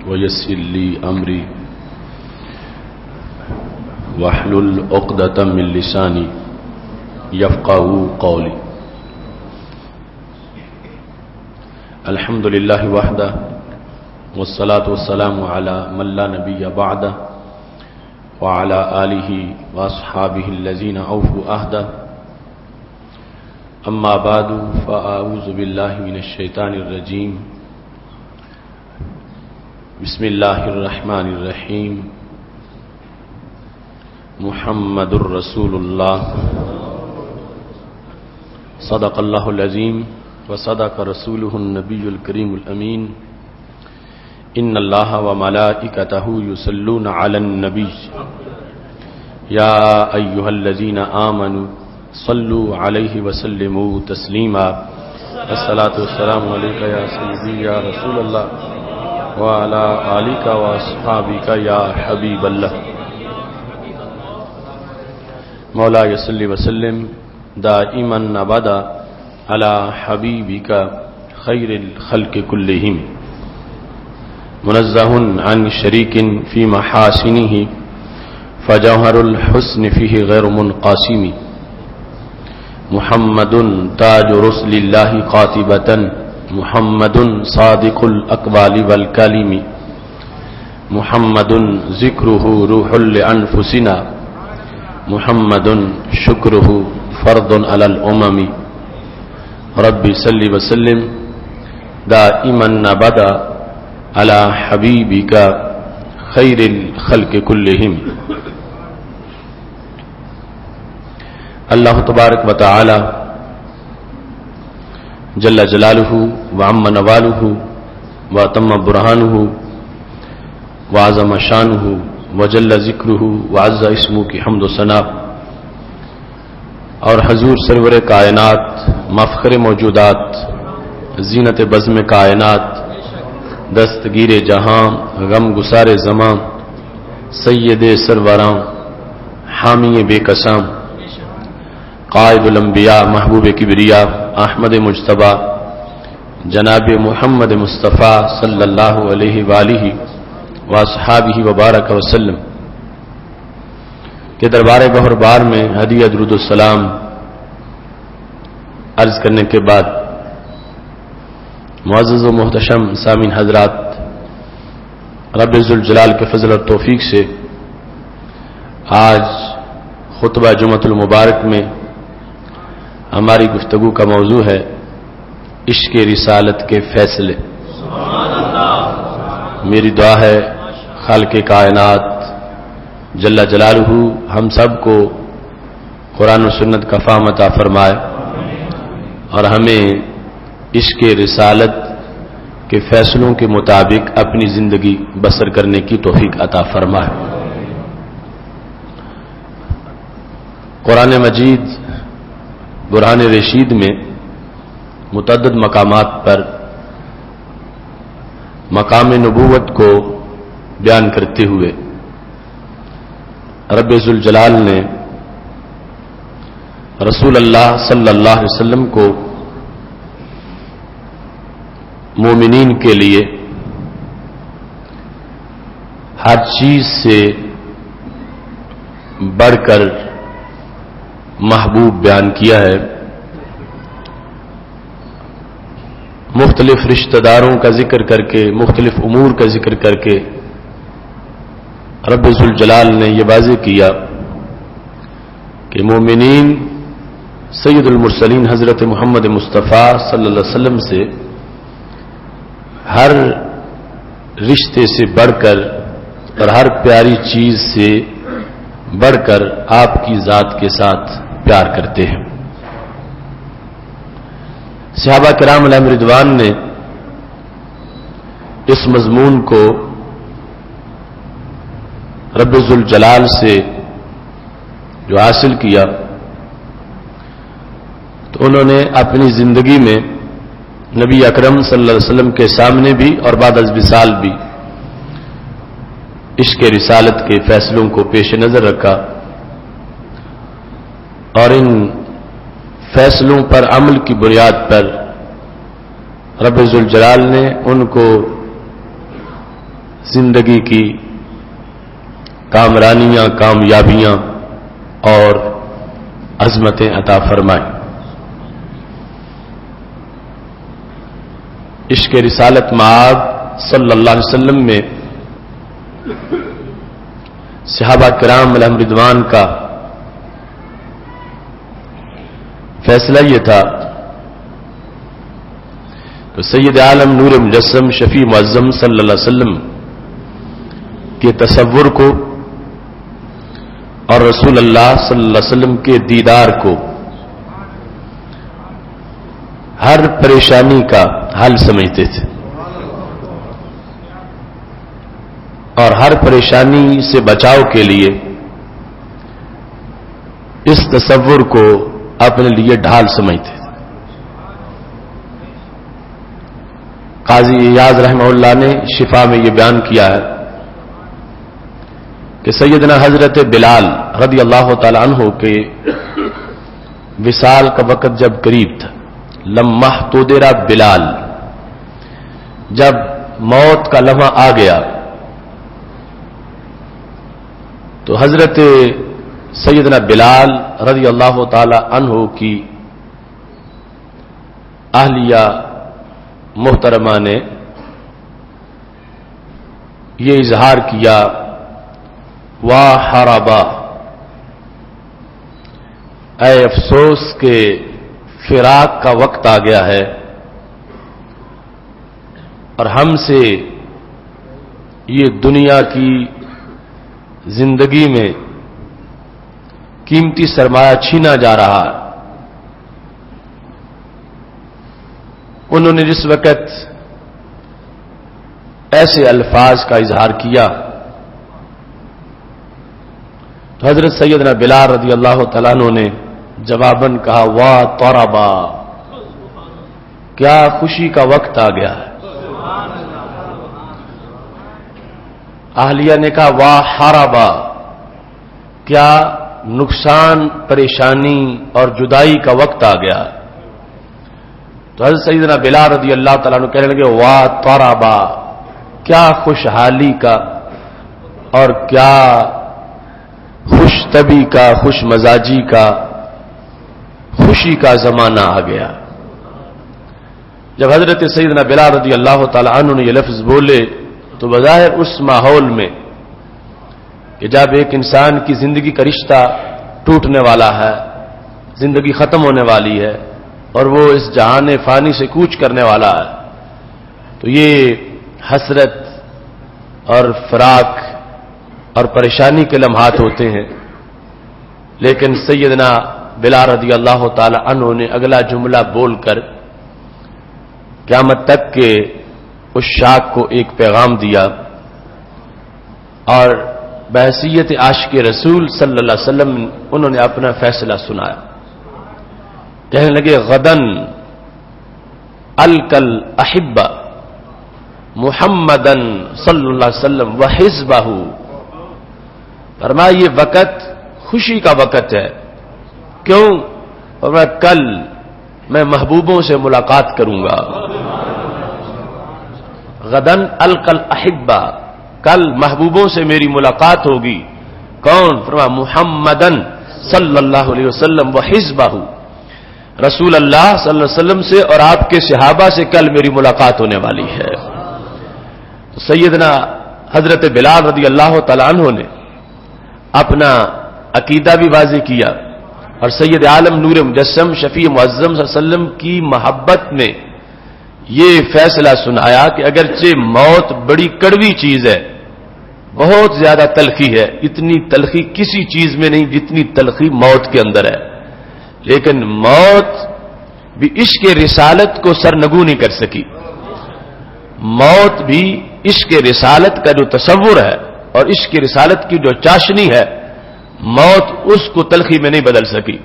ويسر لي أمري واحلل عقدة من لساني يفقهوا قولي. الحمد لله وحده والصلاة والسلام على من لا نبي بعده وعلى آله وأصحابه الذين أوفوا عهده. أما بعد فأعوذ بالله من الشيطان الرجيم. بسم الله الرحمن الرحيم. محمد رسول الله صدق الله العظيم وصدق رسوله النبي الكريم الأمين. إن الله وملائكته يصلون على النبي يا أيها الذين آمنوا صلوا عليه وسلموا تسليما. الصلاة والسلام عليك يا سيدي يا رسول الله وعلى آلك وأصحابك يا حبيب الله. مولاي صل وسلم دائما أبدا على حبيبك خير الخلق كلهم منزه عن شريك في محاسنه فجوهر الحسن فيه غير منقاسم. محمد تاج رسل الله قاطبة محمد صادق الأقوال والكلم. محمد ذكره روح لأنفسنا محمد شكره فرض على الأمم. ربي صل وسلم دائما أبدا على حبيبك خير الخلق كلهم. اللہ تبارک و تعالی جل جلالہ وعم نوالہ واتم برہانہ وعظم شانہ وجل ذکرہ وعز اسمہ کی حمد و ثنا اور حضور سرور کائنات مفخر موجودات زینت بزم کائنات دستگیر جہاں غم گسار زمان سید سروراں حامی بے قسام قائد الانبیاء محبوب کبریا احمد مجتبی جناب محمد مصطفیٰ صلی اللہ علیہ وآلہ واصحابہ وبارک وسلم کے دربار بہر بار میں ہدیہ درود السلام عرض کرنے کے بعد معزز و محتشم سامعین حضرات، رب ذوالجلال کے فضل اور توفیق سے آج خطبہ جمعۃ المبارک میں ہماری گفتگو کا موضوع ہے عشق رسالت کے فیصلے. میری دعا ہے خالق کائنات جل جلالہ ہم سب کو قرآن و سنت کا فہم عطا فرمائے اور ہمیں عشق رسالت کے فیصلوں کے مطابق اپنی زندگی بسر کرنے کی توفیق عطا فرمائے. قرآن مجید برہان رشید میں متعدد مقامات پر مقام نبوت کو بیان کرتے ہوئے رب ذوالجلال نے رسول اللہ صلی اللہ علیہ وسلم کو مومنین کے لیے ہر چیز سے بڑھ کر محبوب بیان کیا ہے. مختلف رشتہ داروں کا ذکر کر کے مختلف امور کا ذکر کر کے رب ذوالجلال نے یہ واضح کیا کہ مومنین سید المرسلین حضرت محمد مصطفیٰ صلی اللہ علیہ وسلم سے ہر رشتے سے بڑھ کر اور ہر پیاری چیز سے بڑھ کر آپ کی ذات کے ساتھ پیار کرتے ہیں. صحابہ کرام علیہم رضوان نے اس مضمون کو رب ذوالجلال سے جو حاصل کیا تو انہوں نے اپنی زندگی میں نبی اکرم صلی اللہ علیہ وسلم کے سامنے بھی اور بعد از وصال بھی عشق رسالت کے فیصلوں کو پیش نظر رکھا اور ان فیصلوں پر عمل کی بنیاد پر رب ذوالجلال نے ان کو زندگی کی کامرانیاں، کامیابیاں اور عظمتیں عطا فرمائیں۔ عشق رسالت مآب صلی اللہ علیہ وسلم میں صحابہ کرام علیہم رضوان کا فیصلہ یہ تھا کہ سید عالم نور مجسم شفیع معظم صلی اللہ علیہ وسلم کے تصور کو اور رسول اللہ صلی اللہ علیہ وسلم کے دیدار کو ہر پریشانی کا حل سمجھتے تھے، اور ہر پریشانی سے بچاؤ کے لیے اس تصور کو اپنے لیے ڈھال سمجھتے تھے۔ قاضی ایاز رحمہ اللہ نے شفا میں یہ بیان کیا ہے کہ سیدنا حضرت بلال رضی اللہ تعالی عنہ کے وصال کا وقت جب قریب تھا، لمحہ تودرا بلال، جب موت کا لمحہ آ گیا تو حضرت سیدنا بلال رضی اللہ تعالی عنہ کی اہلیہ محترمہ نے یہ اظہار کیا، واہ حرابا، اے افسوس کہ فراق کا وقت آ گیا ہے اور ہم سے یہ دنیا کی زندگی میں قیمتی سرمایہ چھینا جا رہا ہے۔ انہوں نے جس وقت ایسے الفاظ کا اظہار کیا تو حضرت سیدنا بلال رضی اللہ تعالیٰ عنہ نے جواباً کہا، واہ طربا، کیا خوشی کا وقت آ گیا ہے۔ اہلیہ نے کہا، واہ حرابا، کیا نقصان، پریشانی اور جدائی کا وقت آ گیا۔ تو حضرت سیدنا بلال رضی اللہ تعالیٰ عنہ کہنے لگے، واہ طربا، کیا خوشحالی کا اور کیا خوش طبی کا، خوش مزاجی کا، خوشی کا زمانہ آ گیا۔ جب حضرت سیدنا بلال رضی اللہ تعالی عنہ نے یہ لفظ بولے تو بظاہر اس ماحول میں کہ جب ایک انسان کی زندگی کا رشتہ ٹوٹنے والا ہے، زندگی ختم ہونے والی ہے اور وہ اس جہان فانی سے کوچ کرنے والا ہے، تو یہ حسرت اور فراق اور پریشانی کے لمحات ہوتے ہیں۔ لیکن سیدنا بلال رضی اللہ تعالی عنہ نے اگلا جملہ بول کر قیامت تک کے اس شاخ کو ایک پیغام دیا اور بحیثیت عاشق رسول صلی اللہ علیہ وسلم انہوں نے اپنا فیصلہ سنایا۔ کہنے لگے، غدن الکل احبہ محمدن صلی اللہ علیہ وسلم وحزبہ، فرمایا یہ وقت خوشی کا وقت ہے۔ کیوں؟ فرمایا کل میں محبوبوں سے ملاقات کروں گا۔ غدن الکل احبہ، کل محبوبوں سے میری ملاقات ہوگی۔ کون؟ فرمایا محمدن صلی اللہ علیہ وسلم وحزبہ، رسول اللہ صلی اللہ علیہ وسلم سے اور آپ کے صحابہ سے کل میری ملاقات ہونے والی ہے۔ سیدنا حضرت بلال رضی اللہ تعالی عنہ نے اپنا عقیدہ بھی واضح کیا اور سید عالم نور مجسم شفیع معظم صلی اللہ علیہ وسلم کی محبت میں یہ فیصلہ سنایا کہ اگرچہ موت بڑی کڑوی چیز ہے، بہت زیادہ تلخی ہے، اتنی تلخی کسی چیز میں نہیں جتنی تلخی موت کے اندر ہے، لیکن موت بھی عشق رسالت کو سرنگو نہیں کر سکی۔ موت بھی عشق رسالت کا جو تصور ہے اور عشق رسالت کی جو چاشنی ہے، موت اس کو تلخی میں نہیں بدل سکی۔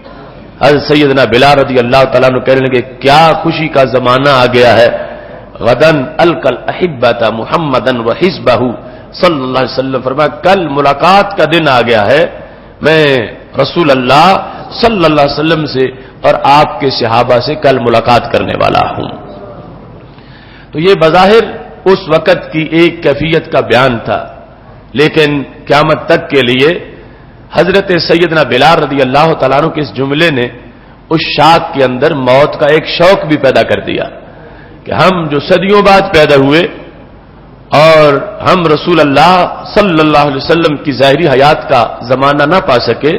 حضرت سیدنا بلال رضی اللہ تعالیٰ عنہ کہنے لگے، کیا خوشی کا زمانہ آ گیا ہے۔ غدن الکل احبۃ محمدن وحزبہ صلی اللہ علیہ وسلم، فرمایا کل ملاقات کا دن آ گیا ہے، میں رسول اللہ صلی اللہ علیہ وسلم سے اور آپ کے صحابہ سے کل ملاقات کرنے والا ہوں۔ تو یہ بظاہر اس وقت کی ایک کیفیت کا بیان تھا، لیکن قیامت تک کے لیے حضرت سیدنا بلال رضی اللہ تعالیٰ عنہ کے اس جملے نے اس شاخ کے اندر موت کا ایک شوق بھی پیدا کر دیا کہ ہم جو صدیوں بعد پیدا ہوئے اور ہم رسول اللہ صلی اللہ علیہ وسلم کی ظاہری حیات کا زمانہ نہ پا سکے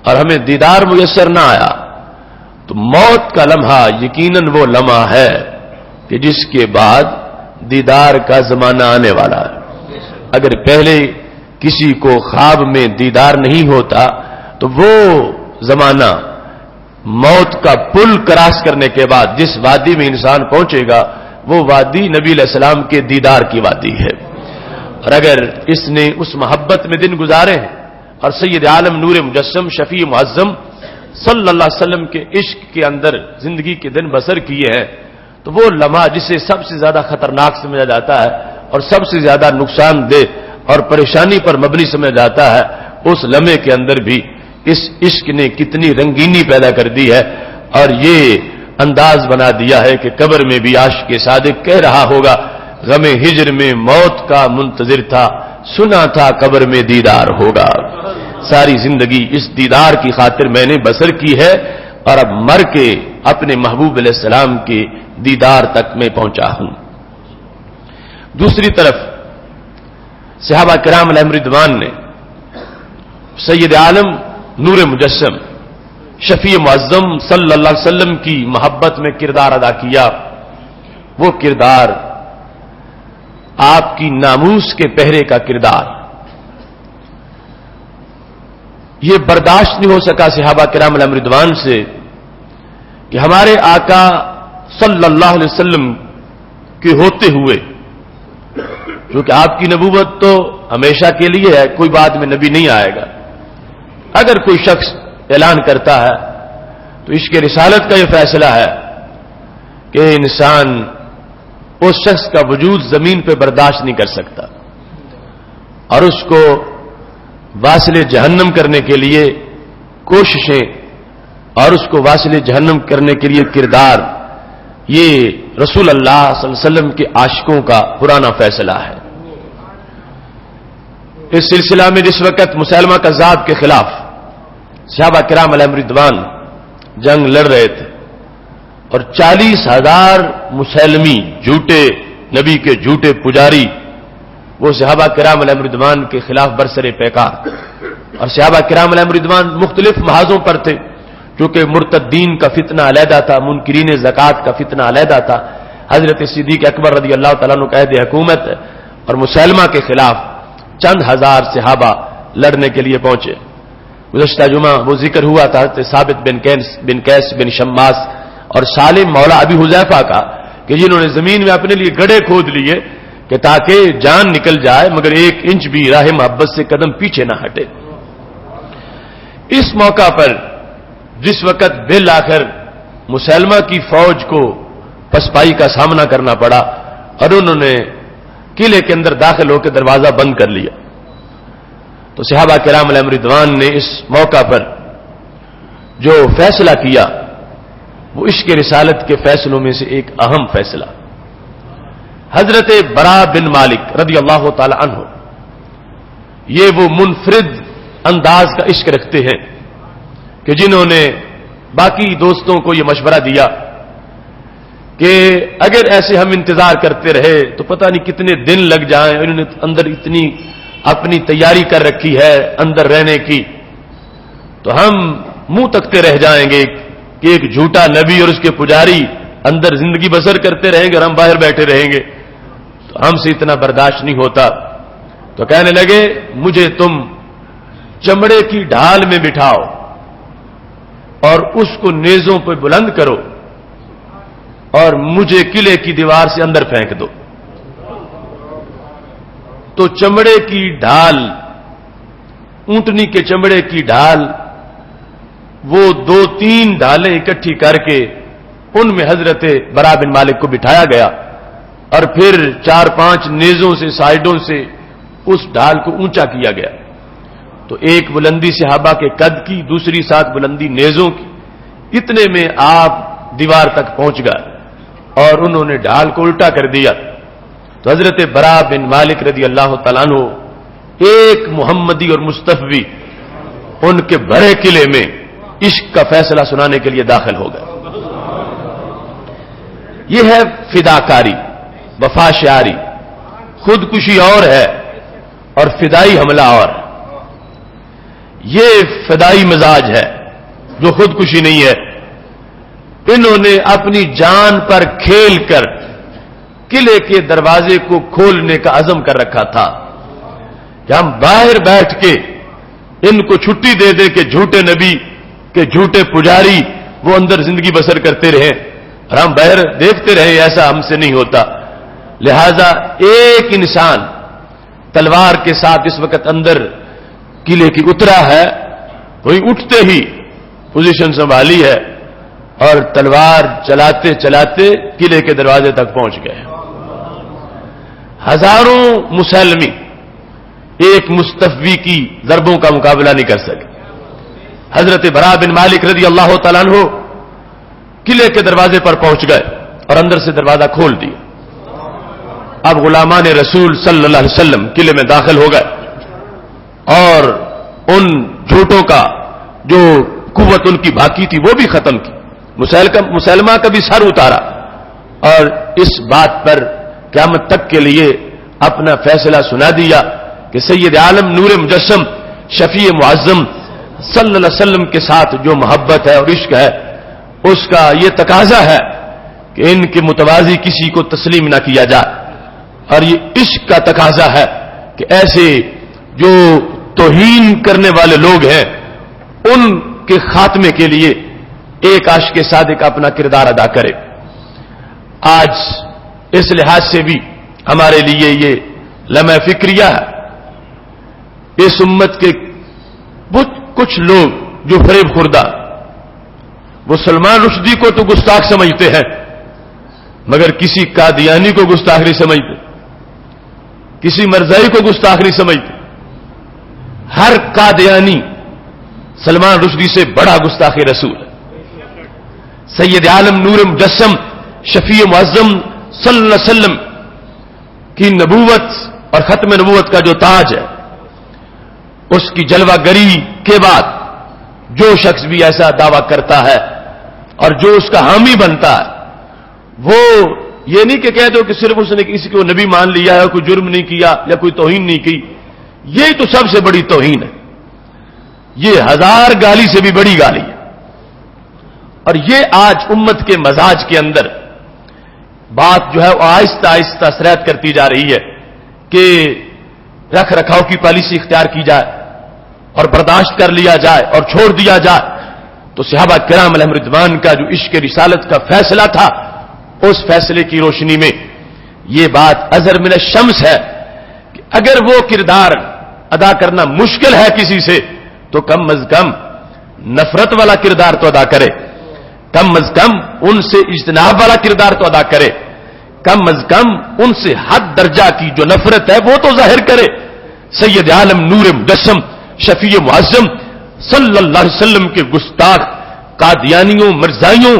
اور ہمیں دیدار میسر نہ آیا، تو موت کا لمحہ یقیناً وہ لمحہ ہے کہ جس کے بعد دیدار کا زمانہ آنے والا ہے۔ اگر پہلے کسی کو خواب میں دیدار نہیں ہوتا تو وہ زمانہ موت کا پل کراس کرنے کے بعد جس وادی میں انسان پہنچے گا وہ وادی نبی علیہ السلام کے دیدار کی وادی ہے۔ اور اگر اس نے اس محبت میں دن گزارے ہیں اور سید عالم نور مجسم شفیع معظم صلی اللہ علیہ وسلم کے عشق کے اندر زندگی کے دن بسر کیے ہیں، تو وہ لمحہ جسے سب سے زیادہ خطرناک سمجھا جاتا ہے اور سب سے زیادہ نقصان دہ اور پریشانی پر مبنی سمجھا جاتا ہے، اس لمحے کے اندر بھی اس عشق نے کتنی رنگینی پیدا کر دی ہے اور یہ انداز بنا دیا ہے کہ قبر میں بھی عاشق صادق کہہ رہا ہوگا، غم ہجر میں موت کا منتظر تھا، سنا تھا قبر میں دیدار ہوگا۔ ساری زندگی اس دیدار کی خاطر میں نے بسر کی ہے اور اب مر کے اپنے محبوب علیہ السلام کے دیدار تک میں پہنچا ہوں۔ دوسری طرف صحابہ کرام علیہم رضوان نے سید عالم نور مجسم شفیع معظم صلی اللہ علیہ وسلم کی محبت میں کردار ادا کیا۔ وہ کردار آپ کی ناموس کے پہرے کا کردار، یہ برداشت نہیں ہو سکا صحابہ کرام علیہم رضوان سے کہ ہمارے آقا صلی اللہ علیہ وسلم کے ہوتے ہوئے، کیونکہ آپ کی نبوت تو ہمیشہ کے لیے ہے، کوئی بعد میں نبی نہیں آئے گا، اگر کوئی شخص اعلان کرتا ہے تو عشق رسالت کا یہ فیصلہ ہے کہ انسان اس شخص کا وجود زمین پہ برداشت نہیں کر سکتا اور اس کو واصل جہنم کرنے کے لیے کوششیں اور اس کو واصل جہنم کرنے کے لیے کردار، یہ رسول اللہ صلی اللہ علیہ وسلم کے عاشقوں کا پرانا فیصلہ ہے۔ اس سلسلہ میں جس وقت مسیلمہ کذاب کے خلاف صحابہ کرام علیہم رضوان جنگ لڑ رہے تھے اور 40,000 مسلمی جھوٹے نبی کے جھوٹے پجاری وہ صحابہ کرام علیہم رضوان کے خلاف برسر پیکار، اور صحابہ کرام علیہم رضوان مختلف محاذوں پر تھے، کیونکہ مرتدین کا فتنہ علیحدہ تھا، منکرین زکوٰۃ کا فتنہ علیحدہ تھا۔ حضرت صدیق اکبر رضی اللہ تعالیٰ عنہ قائد حکومت اور مسلمہ کے خلاف چند ہزار صحابہ لڑنے کے لیے پہنچے۔ گزشتہ جمعہ وہ ذکر ہوا تھا حضرت ثابت بن قیس بن شماس اور سالم مولا ابی حذیفہ کا کہ جنہوں نے زمین میں اپنے لیے گڑھے کھود لیے کہ تاکہ جان نکل جائے مگر 1 انچ بھی راہ محبت سے قدم پیچھے نہ ہٹے۔ اس موقع پر جس وقت بالآخر مسلمہ کی فوج کو پسپائی کا سامنا کرنا پڑا اور انہوں نے قلعے کے اندر داخل ہو کے دروازہ بند کر لیا، تو صحابہ کرام علیہم رضوان نے اس موقع پر جو فیصلہ کیا وہ عشق رسالت کے فیصلوں میں سے ایک اہم فیصلہ، حضرت برا بن مالک رضی اللہ تعالی عنہ یہ وہ منفرد انداز کا عشق رکھتے ہیں کہ جنہوں نے باقی دوستوں کو یہ مشورہ دیا کہ اگر ایسے ہم انتظار کرتے رہے تو پتہ نہیں کتنے دن لگ جائیں، انہوں نے اندر اتنی اپنی تیاری کر رکھی ہے اندر رہنے کی، تو ہم منہ تکتے رہ جائیں گے کہ ایک جھوٹا نبی اور اس کے پجاری اندر زندگی بسر کرتے رہیں گے اور ہم باہر بیٹھے رہیں گے، تو ہم سے اتنا برداشت نہیں ہوتا۔ تو کہنے لگے مجھے تم چمڑے کی ڈھال میں بٹھاؤ اور اس کو نیزوں پہ بلند کرو اور مجھے قلعے کی دیوار سے اندر پھینک دو۔ تو چمڑے کی ڈھال، اونٹنی کے چمڑے کی ڈھال، وہ 2-3 ڈھالیں اکٹھی کر کے ان میں حضرت برا بن مالک کو بٹھایا گیا اور پھر 4-5 نیزوں سے سائیڈوں سے اس ڈھال کو اونچا کیا گیا، تو ایک بلندی صحابہ کے قد کی، دوسری ساتھ بلندی نیزوں کی، اتنے میں آپ دیوار تک پہنچ گئے اور انہوں نے ڈھال کو الٹا کر دیا تو حضرت برا بن مالک رضی اللہ تعالیٰ عنہ ایک محمدی اور مصطفی ان کے بڑے قلعے میں عشق کا فیصلہ سنانے کے لیے داخل ہو گئے. یہ ہے فداکاری، وفا شعاری. خودکشی اور ہے اور فدائی حملہ اور. یہ فدائی مزاج ہے جو خودکشی نہیں ہے. انہوں نے اپنی جان پر کھیل کر قلعے کے دروازے کو کھولنے کا عزم کر رکھا تھا کہ ہم باہر بیٹھ کے ان کو چھٹی دے دے کہ جھوٹے نبی کے جھوٹے پجاری وہ اندر زندگی بسر کرتے رہیں اور ہم باہر دیکھتے رہیں. ایسا ہم سے نہیں ہوتا. لہذا ایک انسان تلوار کے ساتھ اس وقت اندر قلعے کی اترا ہے، وہی اٹھتے ہی پوزیشن سنبھالی ہے اور تلوار چلاتے چلاتے قلعے کے دروازے تک پہنچ گئے. ہزاروں مسلمی ایک مستفوی کی ضربوں کا مقابلہ نہیں کر سکے. حضرت برا بن مالک رضی اللہ تعالیٰ عنہ قلعے کے دروازے پر پہنچ گئے اور اندر سے دروازہ کھول دیا. اب غلامان رسول صلی اللہ علیہ وسلم قلعے میں داخل ہو گئے اور ان جھوٹوں کا جو قوت ان کی باقی تھی وہ بھی ختم کی. مسلمہ کا بھی سر اتارا اور اس بات پر قیامت تک کے لیے اپنا فیصلہ سنا دیا کہ سید عالم نور مجسم شفیع معظم صلی اللہ علیہ وسلم کے ساتھ جو محبت ہے اور عشق ہے اس کا یہ تقاضا ہے کہ ان کے متوازی کسی کو تسلیم نہ کیا جائے. اور یہ عشق کا تقاضا ہے کہ ایسے جو توہین کرنے والے لوگ ہیں ان کے خاتمے کے لیے ایک عاشق صادق اپنا کردار ادا کرے. آج اس لحاظ سے بھی ہمارے لیے یہ لمحہ فکریہ ہے. اس امت کے کچھ لوگ جو فریب خوردہ وہ سلمان رشدی کو تو گستاخ سمجھتے ہیں مگر کسی قادیانی کو گستاخ نہیں سمجھتے، کسی مرزائی کو گستاخ نہیں سمجھتے. ہر قادیانی سلمان رشدی سے بڑا گستاخ رسول ہے. سید عالم نور مجسم شفیع معظم صلی اللہ علیہ وسلم کی نبوت اور ختم نبوت کا جو تاج ہے اس کی جلوہ گری کے بعد جو شخص بھی ایسا دعویٰ کرتا ہے اور جو اس کا حامی بنتا ہے وہ یہ نہیں کہ کہہ دو کہ صرف اس نے کسی کو نبی مان لیا ہے، کوئی جرم نہیں کیا یا کوئی توہین نہیں کی. یہ تو سب سے بڑی توہین ہے. یہ ہزار گالی سے بھی بڑی گالی ہے. اور یہ آج امت کے مزاج کے اندر بات جو ہے وہ آہستہ آہستہ سرایت کرتی جا رہی ہے کہ رکھ رکھاؤ کی پالیسی اختیار کی جائے اور برداشت کر لیا جائے اور چھوڑ دیا جائے. تو صحابہ کرام علیہم رضوان کا جو عشق رسالت کا فیصلہ تھا اس فیصلے کی روشنی میں یہ بات ازہر من الشمس ہے کہ اگر وہ کردار ادا کرنا مشکل ہے کسی سے تو کم از کم نفرت والا کردار تو ادا کرے، کم از کم ان سے اجتناب والا کردار تو ادا کرے، کم از کم ان سے حد درجہ کی جو نفرت ہے وہ تو ظاہر کرے. سید عالم نور مجسم شفیع معظم صلی اللہ علیہ وسلم کے گستاخ قادیانیوں مرزائیوں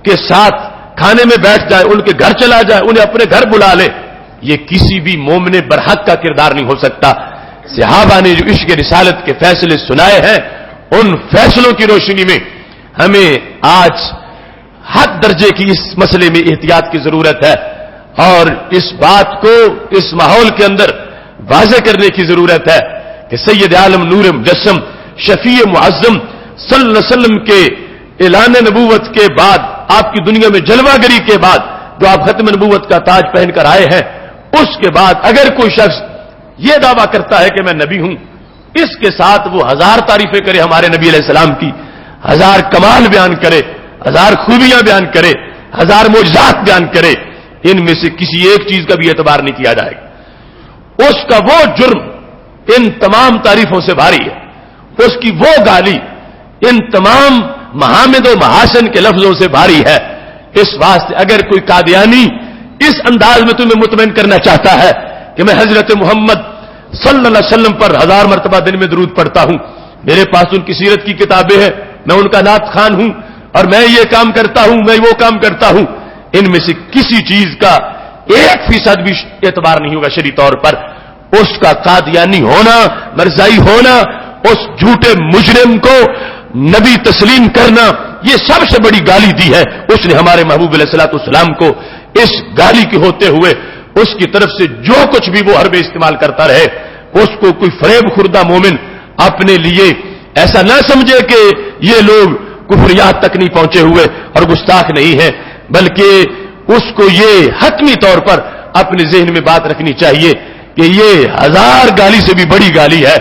کے ساتھ کھانے میں بیٹھ جائے، ان کے گھر چلا جائے، انہیں اپنے گھر بلا لے، یہ کسی بھی مومن برحق کا کردار نہیں ہو سکتا. صحابہ نے جو عشق رسالت کے فیصلے سنائے ہیں ان فیصلوں کی روشنی میں ہمیں آج حد درجے کی اس مسئلے میں احتیاط کی ضرورت ہے اور اس بات کو اس ماحول کے اندر واضح کرنے کی ضرورت ہے کہ سید عالم نور مجسم شفیع معظم صلی اللہ علیہ وسلم کے اعلان نبوت کے بعد آپ کی دنیا میں جلوہ گری کے بعد جو آپ ختم نبوت کا تاج پہن کر آئے ہیں اس کے بعد اگر کوئی شخص یہ دعویٰ کرتا ہے کہ میں نبی ہوں، اس کے ساتھ وہ ہزار تعریفیں کرے ہمارے نبی علیہ السلام کی، ہزار کمال بیان کرے، ہزار خوبیاں بیان کرے، ہزار معجزات بیان کرے، ان میں سے کسی ایک چیز کا بھی اعتبار نہیں کیا جائے گا. اس کا وہ جرم ان تمام تعریفوں سے بھاری ہے، اس کی وہ گالی ان تمام محامد و محاسن کے لفظوں سے بھاری ہے. اس واسطے اگر کوئی قادیانی اس انداز میں تمہیں مطمئن کرنا چاہتا ہے کہ میں حضرت محمد صلی اللہ علیہ وسلم پر 1000 مرتبہ دن میں درود پڑھتا ہوں، میرے پاس ان کی سیرت کی کتابیں ہیں، میں ان کا نعت خوان ہوں اور میں یہ کام کرتا ہوں، میں وہ کام کرتا ہوں، ان میں سے کسی چیز کا 1% بھی اعتبار نہیں ہوگا شرعی طور پر. اس کا قادیانی ہونا، مرزائی ہونا، اس جھوٹے مجرم کو نبی تسلیم کرنا، یہ سب سے بڑی گالی دی ہے اس نے ہمارے محبوب علیہ الصلوۃ والسلام کو. اس گالی کے ہوتے ہوئے اس کی طرف سے جو کچھ بھی وہ حربے استعمال کرتا رہے، اس کو کوئی فریب خوردہ مومن اپنے لیے ایسا نہ سمجھے کہ یہ لوگ کفریات تک نہیں پہنچے ہوئے اور گستاخ نہیں ہیں، بلکہ اس کو یہ حتمی طور پر اپنے ذہن میں بات رکھنی چاہیے کہ یہ 1000 گالی سے بھی بڑی گالی ہے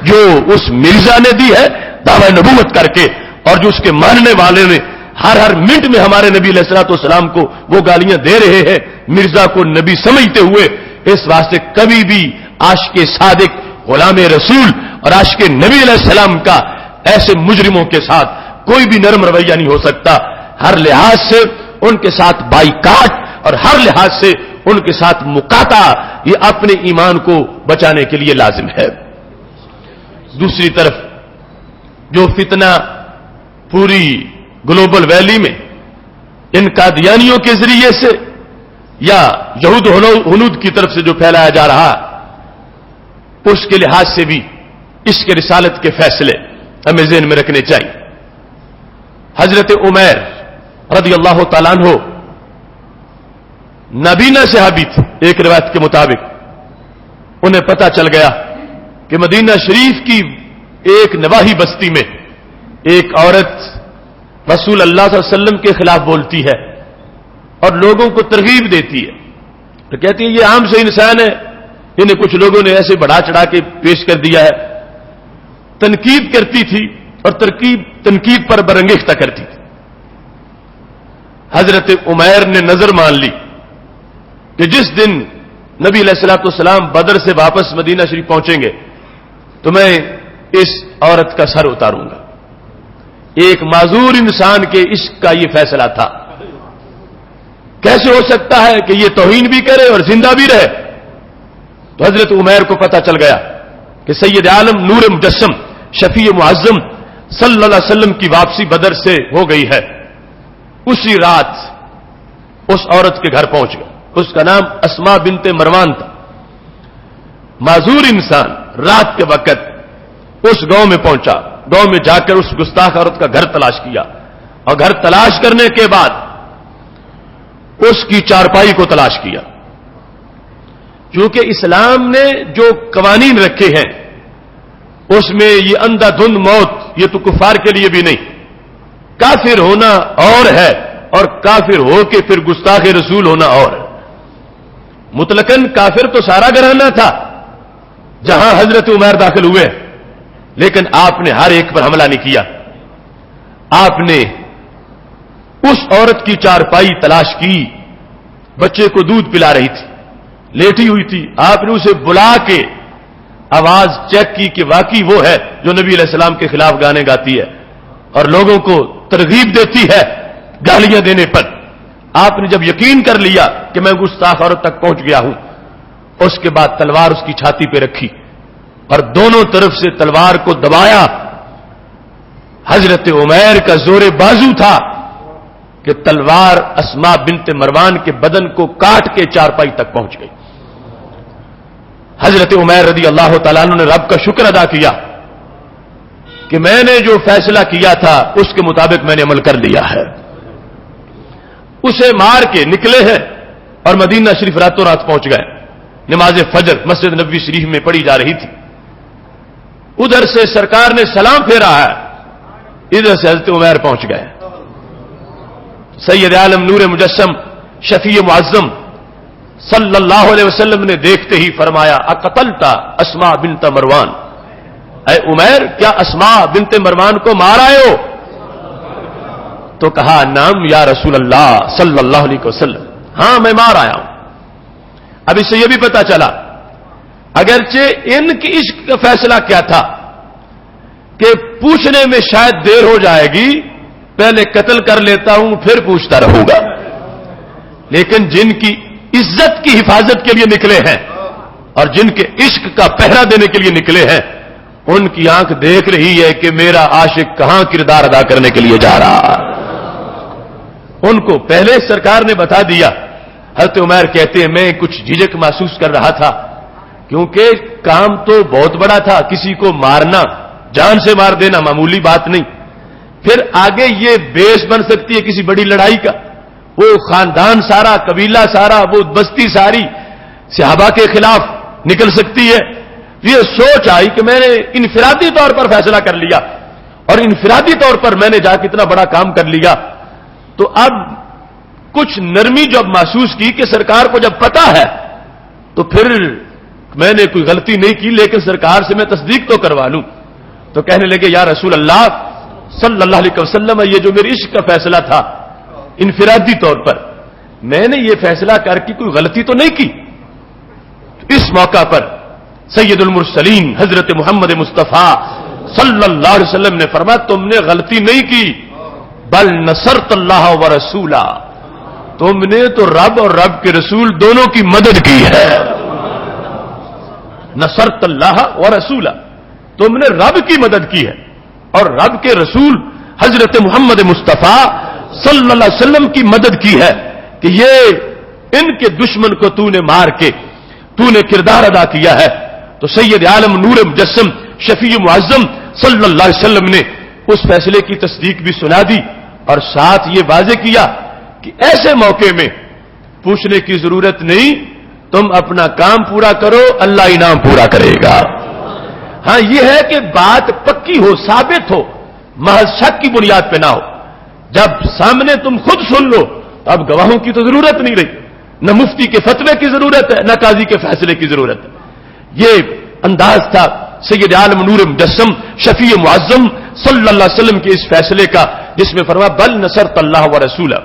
جو اس مرزا نے دی ہے دعوی نبوت کر کے، اور جو اس کے ماننے والے نے ہر منٹ میں ہمارے نبی علیہ الصلوۃ والسلام کو وہ گالیاں دے رہے ہیں مرزا کو نبی سمجھتے ہوئے. اس واسطے کبھی بھی عاشق صادق غلام رسول اور عاشق نبی علیہ السلام کا ایسے مجرموں کے ساتھ کوئی بھی نرم رویہ نہیں ہو سکتا. ہر لحاظ سے ان کے ساتھ بائیکاٹ اور ہر لحاظ سے ان کے ساتھ مقاطعہ یہ اپنے ایمان کو بچانے کے لیے لازم ہے. دوسری طرف جو فتنہ پوری گلوبل ویلی میں ان قادیانیوں کے ذریعے سے یا یہود ہنود کی طرف سے جو پھیلایا جا رہا، اس کے لحاظ سے بھی اس کے رسالت کے فیصلے ہمیں ذہن میں رکھنے چاہیے. حضرت عمیر رضی اللہ تعالیٰ عنہ نابینا صحابی تھے. ایک روایت کے مطابق انہیں پتہ چل گیا کہ مدینہ شریف کی ایک نواحی بستی میں ایک عورت رسول اللہ صلی اللہ علیہ وسلم کے خلاف بولتی ہے اور لوگوں کو ترغیب دیتی ہے. تو کہتی ہے یہ عام سے انسان ہے، انہیں کچھ لوگوں نے ایسے بڑھا چڑھا کے پیش کر دیا ہے. تنقید کرتی تھی اور تنقید پر برانگیختہ کرتی تھی. حضرت عمیر نے نظر مان لی کہ جس دن نبی علیہ الصلوۃ والسلام بدر سے واپس مدینہ شریف پہنچیں گے تو میں اس عورت کا سر اتاروں گا. ایک معذور انسان کے عشق کا یہ فیصلہ تھا. کیسے ہو سکتا ہے کہ یہ توہین بھی کرے اور زندہ بھی رہے؟ تو حضرت عمیر کو پتہ چل گیا کہ سید عالم نور مجسم شفیع معظم صلی اللہ علیہ وسلم کی واپسی بدر سے ہو گئی ہے. اسی رات اس عورت کے گھر پہنچ گیا. اس کا نام اسماء بنت مروان تھا. معذور انسان رات کے وقت اس گاؤں میں پہنچا. گاؤں میں جا کر اس گستاخ عورت کا گھر تلاش کیا اور گھر تلاش کرنے کے بعد اس کی چارپائی کو تلاش کیا. چونکہ اسلام نے جو قوانین رکھے ہیں اس میں یہ اندھا دھند موت یہ تو کفار کے لیے بھی نہیں، کافر ہونا اور ہے اور کافر ہو کے پھر گستاخ رسول ہونا اور ہے. مطلقاً کافر تو سارا گھرانہ تھا جہاں حضرت عمیر داخل ہوئے، لیکن آپ نے ہر ایک پر حملہ نہیں کیا. آپ نے اس عورت کی چارپائی تلاش کی. بچے کو دودھ پلا رہی تھی، لیٹی ہوئی تھی. آپ نے اسے بلا کے آواز چیک کی کہ واقعی وہ ہے جو نبی علیہ السلام کے خلاف گانے گاتی ہے اور لوگوں کو ترغیب دیتی ہے گالیاں دینے پر. آپ نے جب یقین کر لیا کہ میں گستاخ عورت تک پہنچ گیا ہوں، اس کے بعد تلوار اس کی چھاتی پہ رکھی اور دونوں طرف سے تلوار کو دبایا. حضرت عمیر کا زور بازو تھا کہ تلوار اسماء بنت مروان کے بدن کو کاٹ کے چارپائی تک پہنچ گئی. حضرت عمیر رضی اللہ تعالیٰ عنہ نے رب کا شکر ادا کیا کہ میں نے جو فیصلہ کیا تھا اس کے مطابق میں نے عمل کر لیا ہے. اسے مار کے نکلے ہیں اور مدینہ شریف راتوں رات پہنچ گئے. نماز فجر مسجد نبوی شریف میں پڑھی جا رہی تھی. ادھر سے سرکار نے سلام پھیرا ہے، ادھر سے حضرت عمیر پہنچ گئے. سید عالم نور مجسم شفیع معظم صلی اللہ علیہ وسلم نے دیکھتے ہی فرمایا اقتلتا اسماء بنت مروان، اے عمیر کیا اسماء بنت مروان کو مار آئے ہو؟ تو کہا نام یا رسول اللہ صلی اللہ علیہ وسلم، ہاں میں مار آیا ہوں. اب اس سے یہ بھی پتا چلا اگرچہ ان کے عشق کا فیصلہ کیا تھا کہ پوچھنے میں شاید دیر ہو جائے گی، پہلے قتل کر لیتا ہوں پھر پوچھتا رہوں گا، لیکن جن کی عزت کی حفاظت کے لیے نکلے ہیں اور جن کے عشق کا پہرا دینے کے لیے نکلے ہیں، ان کی آنکھ دیکھ رہی ہے کہ میرا عاشق کہاں کردار ادا کرنے کے لیے جا رہا. ان کو پہلے سرکار نے بتا دیا حضرت عمر کہتے ہیں میں کچھ جھجک محسوس کر رہا تھا، کیونکہ کام تو بہت بڑا تھا، کسی کو مارنا، جان سے مار دینا معمولی بات نہیں، پھر آگے یہ بیس بن سکتی ہے کسی بڑی لڑائی کا، وہ خاندان سارا، قبیلہ سارا، وہ بستی ساری صحابہ کے خلاف نکل سکتی ہے۔ یہ سوچ آئی کہ میں نے انفرادی طور پر فیصلہ کر لیا، اور انفرادی طور پر میں نے جا کے اتنا بڑا کام کر لیا، تو اب کچھ نرمی جب محسوس کی کہ سرکار کو جب پتا ہے تو پھر میں نے کوئی غلطی نہیں کی، لیکن سرکار سے میں تصدیق تو کروا لوں۔ تو کہنے لگے یا رسول اللہ صلی اللہ علیہ وسلم، یہ جو میری عشق کا فیصلہ تھا انفرادی طور پر، میں نے یہ فیصلہ کر کے کوئی غلطی تو نہیں کی۔ اس موقع پر سید المرسلین حضرت محمد مصطفیٰ صلی اللہ علیہ وسلم نے فرمایا تم نے غلطی نہیں کی، بل نصرت اللہ و رسولہ، تم نے تو رب اور رب کے رسول دونوں کی مدد کی ہے۔ نصرت اللہ و رسولہ، تم نے رب کی مدد کی ہے اور رب کے رسول حضرت محمد مصطفیٰ صلی اللہ علیہ وسلم کی مدد کی ہے کہ یہ ان کے دشمن کو تو نے مار کے تو نے کردار ادا کیا ہے۔ تو سید عالم نور مجسم شفیع معظم صلی اللہ علیہ وسلم نے اس فیصلے کی تصدیق بھی سنا دی، اور ساتھ یہ واضح کیا کہ ایسے موقع میں پوچھنے کی ضرورت نہیں، تم اپنا کام پورا کرو، اللہ انعام پورا کرے گا۔ ہاں یہ ہے کہ بات پکی ہو، ثابت ہو، محض شک کی بنیاد پہ نہ ہو۔ جب سامنے تم خود سن لو تو اب گواہوں کی تو ضرورت نہیں رہی، نہ مفتی کے فتوے کی ضرورت ہے، نہ قاضی کے فیصلے کی ضرورت ہے۔ یہ انداز تھا سید عالم نور مجسم شفیع معظم صلی اللہ علیہ وسلم کے اس فیصلے کا، جس میں فرمایا بل نصرت اللہ و رسولہ،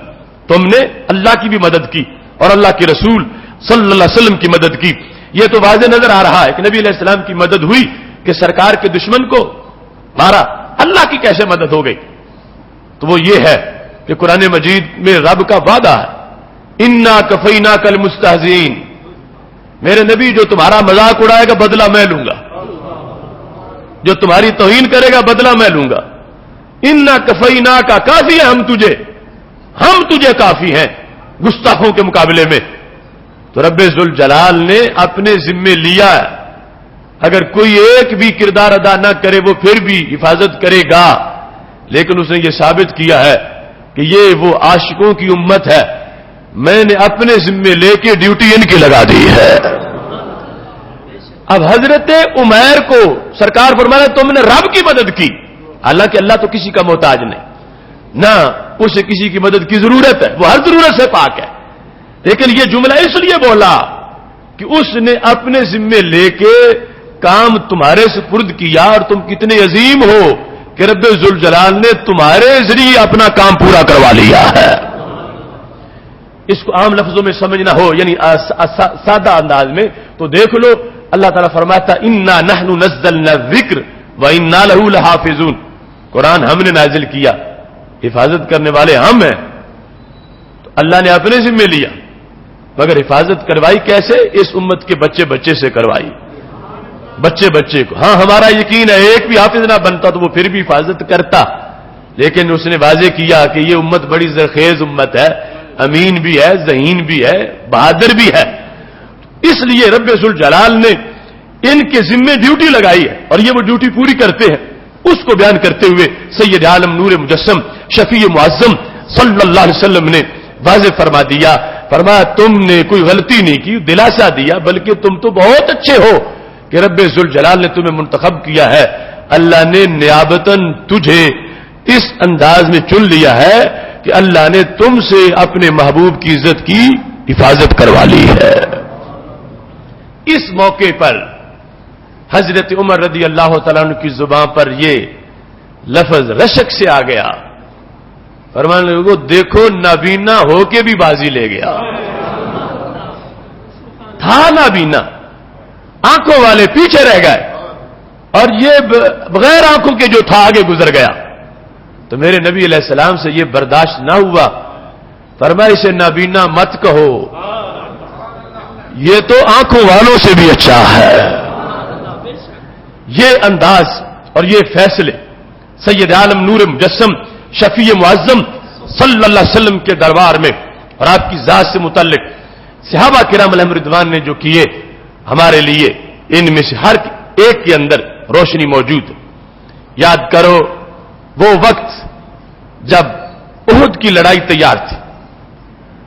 تم نے اللہ کی بھی مدد کی اور اللہ کے رسول صلی اللہ علیہ وسلم کی مدد کی۔ یہ تو واضح نظر آ رہا ہے کہ نبی علیہ السلام کی مدد ہوئی کہ سرکار کے دشمن کو مارا، اللہ کی کیسے مدد ہو گئی؟ تو وہ یہ ہے کہ قرآن مجید میں رب کا وعدہ ہے، انا کفیناک المستہزئین، میرے نبی جو تمہارا مذاق اڑائے گا بدلہ میں لوں گا، جو تمہاری توہین کرے گا بدلہ میں لوں گا۔ انا کفیناک، کافی ہے ہم تجھے کافی ہیں گستاخوں کے مقابلے میں۔ تو رب ذوالجلال نے اپنے ذمے لیا ہے، اگر کوئی ایک بھی کردار ادا نہ کرے وہ پھر بھی حفاظت کرے گا، لیکن اس نے یہ ثابت کیا ہے کہ یہ وہ عاشقوں کی امت ہے، میں نے اپنے ذمے لے کے ڈیوٹی ان کی لگا دی ہے۔ اب حضرت عمیر کو سرکار فرمایا تم نے رب کی مدد کی، حالانکہ اللہ تو کسی کا محتاج نہیں، نہ اسے کسی کی مدد کی ضرورت ہے، وہ ہر ضرورت سے پاک ہے، لیکن یہ جملہ اس لیے بولا کہ اس نے اپنے ذمے لے کے کام تمہارے سپرد کیا، اور تم کتنے عظیم ہو کہ رب ذوالجلال نے تمہارے ذریعے اپنا کام پورا کروا لیا ہے۔ اس کو عام لفظوں میں سمجھنا ہو، یعنی سادہ انداز میں تو دیکھ لو، اللہ تعالیٰ فرماتا انا نحن نزلنا الذکر وانا لہ لحافظون، قرآن ہم نے نازل کیا، حفاظت کرنے والے ہم ہیں۔ تو اللہ نے اپنے ذمے لیا، مگر حفاظت کروائی کیسے؟ اس امت کے بچے بچے سے کروائی، بچے بچے کو۔ ہاں ہمارا یقین ہے ایک بھی حافظ نہ بنتا تو وہ پھر بھی حفاظت کرتا، لیکن اس نے واضح کیا کہ یہ امت بڑی زرخیز امت ہے، امین بھی ہے، ذہین بھی ہے، بہادر بھی ہے، اس لیے رب ذوالجلال نے ان کے ذمے ڈیوٹی لگائی ہے، اور یہ وہ ڈیوٹی پوری کرتے ہیں۔ اس کو بیان کرتے ہوئے سید عالم نور مجسم شفیع معظم صلی اللہ علیہ وسلم نے واضح فرما دیا، فرمایا تم نے کوئی غلطی نہیں کی، دلاسا دیا، بلکہ تم تو بہت اچھے ہو کہ رب ذوالجلال نے تمہیں منتخب کیا ہے، اللہ نے نیابتاً تجھے اس انداز میں چن لیا ہے کہ اللہ نے تم سے اپنے محبوب کی عزت کی حفاظت کروا لی ہے۔ اس موقع پر حضرت عمر رضی اللہ تعالیٰ عنہ کی زبان پر یہ لفظ رشک سے آ گیا، فرمانے لگے دیکھو نابینا ہو کے بھی بازی لے گیا، تھا نابینا، آنکھوں والے پیچھے رہ گئے، اور یہ بغیر آنکھوں کے جو تھا آگے گزر گیا۔ تو میرے نبی علیہ السلام سے یہ برداشت نہ ہوا، فرمایا اسے نابینا مت کہو، یہ تو آنکھوں والوں سے بھی اچھا ہے۔ یہ انداز اور یہ فیصلے سید عالم نور مجسم شفیع معظم صلی اللہ علیہ وسلم کے دربار میں اور آپ کی ذات سے متعلق صحابہ کرام علیہم رضوان نے جو کیے ہمارے لیے، ان میں سے ہر ایک کے اندر روشنی موجود ہے۔ یاد کرو وہ وقت جب احد کی لڑائی تیار تھی،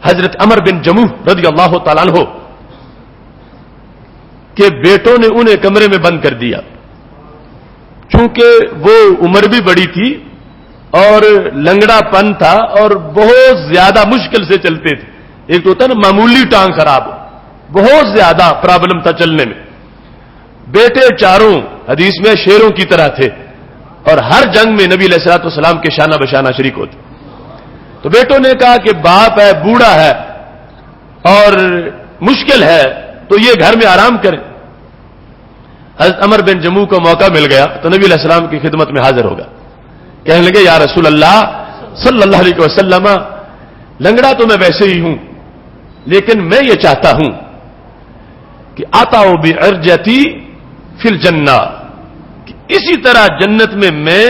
حضرت عمر بن جموح رضی اللہ تعالیٰ عنہ کے بیٹوں نے انہیں کمرے میں بند کر دیا، چونکہ وہ عمر بھی بڑی تھی اور لنگڑا پن تھا اور بہت زیادہ مشکل سے چلتے تھے۔ ایک تو ہوتا ہے نا معمولی ٹانگ خراب ہو، بہت زیادہ پرابلم تھا چلنے میں۔ بیٹے چاروں حدیث میں شیروں کی طرح تھے اور ہر جنگ میں نبی علیہ الصلوۃ والسلام کے شانہ بشانہ شریک ہوتے۔ تو بیٹوں نے کہا کہ باپ ہے، بوڑھا ہے اور مشکل ہے، تو یہ گھر میں آرام کریں۔ حضرت عمر بن جموح کو موقع مل گیا تو نبی علیہ السلام کی خدمت میں حاضر ہوگا، کہنے لگے یا رسول اللہ صلی اللہ علیہ وسلم، لنگڑا تو میں ویسے ہی ہوں، لیکن میں یہ چاہتا ہوں کہ آتاؤ بعرجتی فی الجنہ، کہ اسی طرح جنت میں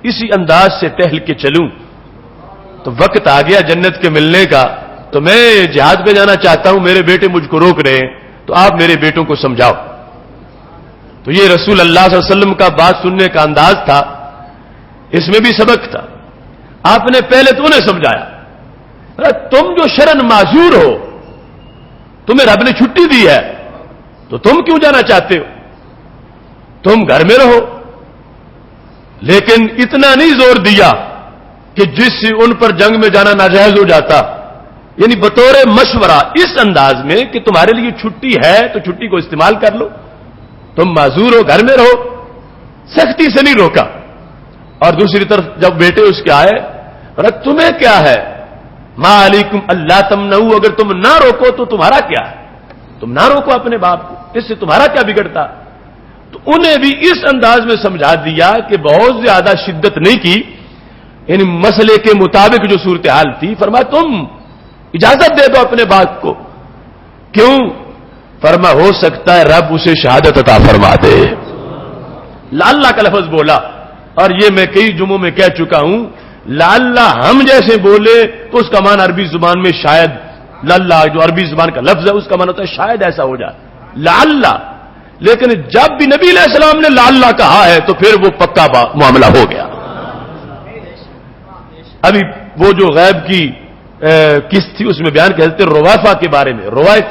اسی انداز سے ٹہل کے چلوں۔ تو وقت آ گیا جنت کے ملنے کا، تو میں جہاد پہ جانا چاہتا ہوں، میرے بیٹے مجھ کو روک رہے ہیں، تو آپ میرے بیٹوں کو سمجھاؤ۔ تو یہ رسول اللہ صلی اللہ علیہ وسلم کا بات سننے کا انداز تھا، اس میں بھی سبق تھا۔ آپ نے پہلے تو انہیں سمجھایا، تم جو شرن معذور ہو، تمہیں رب نے چھٹی دی ہے، تو تم کیوں جانا چاہتے ہو؟ تم گھر میں رہو۔ لیکن اتنا نہیں زور دیا کہ جس سے ان پر جنگ میں جانا ناجائز ہو جاتا، یعنی بطور مشورہ اس انداز میں کہ تمہارے لیے چھٹی ہے تو چھٹی کو استعمال کر لو، تم معذور ہو، گھر میں رہو، سختی سے نہیں روکا۔ اور دوسری طرف جب بیٹے اس کے آئے، تمہیں کیا ہے، ما علیکم اللہ تمنعوا، اگر تم نہ روکو تو تمہارا کیا ہے، تم نہ روکو اپنے باپ کو، اس سے تمہارا کیا بگڑتا؟ تو انہیں بھی اس انداز میں سمجھا دیا کہ بہت زیادہ شدت نہیں کی، یعنی مسئلے کے مطابق جو صورتحال تھی، فرمایا تم اجازت دے دو اپنے باپ کو۔ کیوں؟ فرما ہو سکتا ہے رب اسے شہادت عطا فرما دے۔ لعل کا لفظ بولا، اور یہ میں کئی جمعوں میں کہہ چکا ہوں، لعل ہم جیسے بولے تو اس کا معنی عربی زبان میں شاید، لعل جو عربی زبان کا لفظ ہے اس کا معنی ہوتا ہے شاید ایسا ہو جائے، لعل۔ لیکن جب بھی نبی علیہ السلام نے لعل کہا ہے تو پھر وہ پکا معاملہ ہو گیا۔ ابھی وہ جو غیب کی قسط تھی اس میں بیان کرتے رویفہ کے بارے میں، رویف،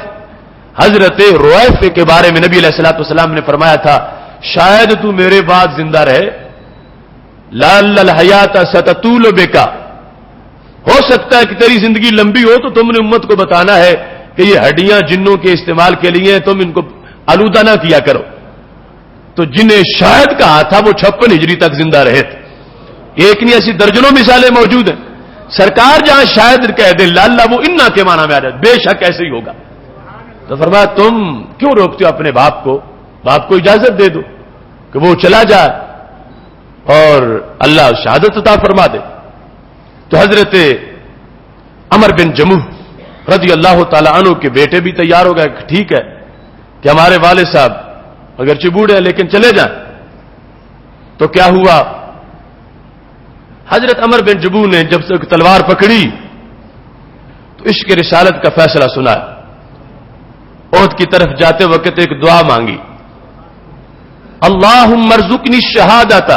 حضرت رویف کے بارے میں نبی علیہ الصلوۃ والسلام نے فرمایا تھا شاید تو میرے بعد زندہ رہے، لعل الحیات ستطول بک، ہو سکتا ہے کہ تیری زندگی لمبی ہو تو تم نے امت کو بتانا ہے کہ یہ ہڈیاں جنوں کے استعمال کے لیے تم ان کو آلودہ نہ کیا کرو۔ تو جنہیں شاید کہا تھا وہ 56 ہجری تک زندہ رہے تھے۔ ایک نہیں ایسی درجنوں مثالیں موجود ہیں۔ سرکار جہاں شاید کہہ دے لعل، وہ انا کے معنی میں آ جائے، بے شک ایسے ہی ہوگا۔ تو فرمایا تم کیوں روکتے ہو اپنے باپ کو؟ باپ کو اجازت دے دو کہ وہ چلا جائے اور اللہ شہادت عطا فرما دے۔ تو حضرت عمر بن جموح رضی اللہ تعالی عنہ کے بیٹے بھی تیار ہو گئے، ٹھیک ہے کہ ہمارے والد صاحب اگرچہ بوڑھے ہیں لیکن چلے جائیں۔ تو کیا ہوا، حضرت عمر بن جموح نے جب سے تلوار پکڑی تو عشق رسالت کا فیصلہ سنا، احد کی طرف جاتے وقت ایک دعا مانگی، اللہم ارزقنی الشہادۃ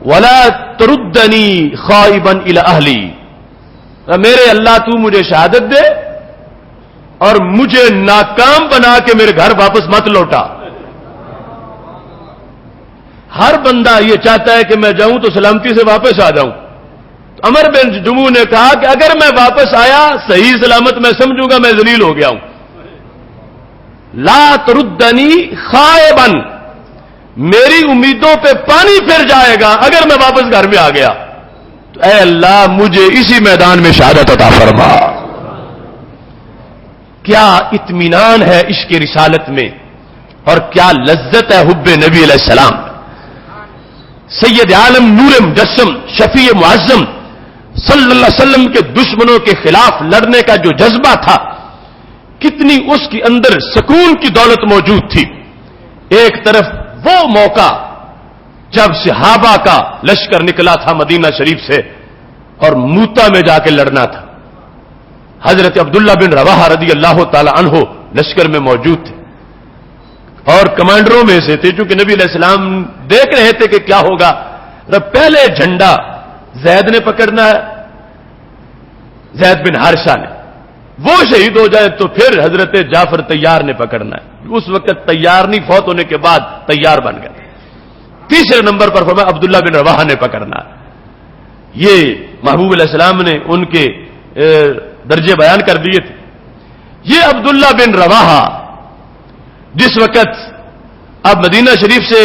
ولا تردنی خائبا الی اہلی، میرے اللہ تو مجھے شہادت دے اور مجھے ناکام بنا کے میرے گھر واپس مت لوٹا۔ ہر بندہ یہ چاہتا ہے کہ میں جاؤں تو سلامتی سے واپس آ جاؤں۔ عمر بن جموح نے کہا کہ اگر میں واپس آیا صحیح سلامت میں سمجھوں گا میں ذلیل ہو گیا ہوں، لا تردنی خائبا، میری امیدوں پہ پانی پھر جائے گا اگر میں واپس گھر میں آ گیا، تو اے اللہ مجھے اسی میدان میں شہادت عطا فرما۔ کیا اطمینان ہے عشق رسالت میں، اور کیا لذت ہے حب نبی علیہ السلام۔ سید عالم نور مجسم شفیع معظم صلی اللہ علیہ وسلم کے دشمنوں کے خلاف لڑنے کا جو جذبہ تھا، کتنی اس کے اندر سکون کی دولت موجود تھی۔ ایک طرف وہ موقع جب صحابہ کا لشکر نکلا تھا مدینہ شریف سے اور موتا میں جا کے لڑنا تھا، حضرت عبداللہ بن رواحہ رضی اللہ تعالی عنہ لشکر میں موجود تھے اور کمانڈروں میں سے تھے. چونکہ نبی علیہ السلام دیکھ رہے تھے کہ کیا ہوگا. پہلے جھنڈا زید نے پکڑنا ہے, زید بن حارثہ نے. وہ شہید ہو جائے تو پھر حضرت جعفر طیار نے پکڑنا ہے. اس وقت طیار نہیں, فوت ہونے کے بعد طیار بن گئے. تیسرے نمبر پر فرمایا عبداللہ بن رواحہ نے پکڑنا ہے. یہ محبوب علیہ السلام نے ان کے درجے بیان کر دیے تھے. یہ عبداللہ بن رواحہ جس وقت اب مدینہ شریف سے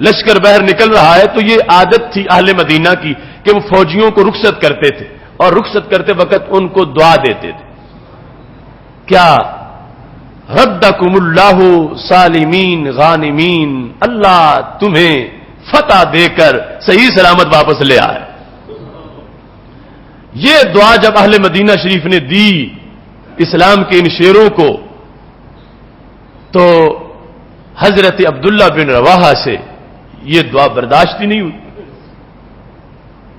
لشکر باہر نکل رہا ہے تو یہ عادت تھی اہل مدینہ کی کہ وہ فوجیوں کو رخصت کرتے تھے اور رخصت کرتے وقت ان کو دعا دیتے تھے. کیا ردکم اللہ سالمین غانمین, اللہ تمہیں فتح دے کر صحیح سلامت واپس لے آئے. یہ دعا جب اہل مدینہ شریف نے دی اسلام کے ان شیروں کو تو حضرت عبداللہ بن رواحہ سے یہ دعا برداشت ہی نہیں ہوئی.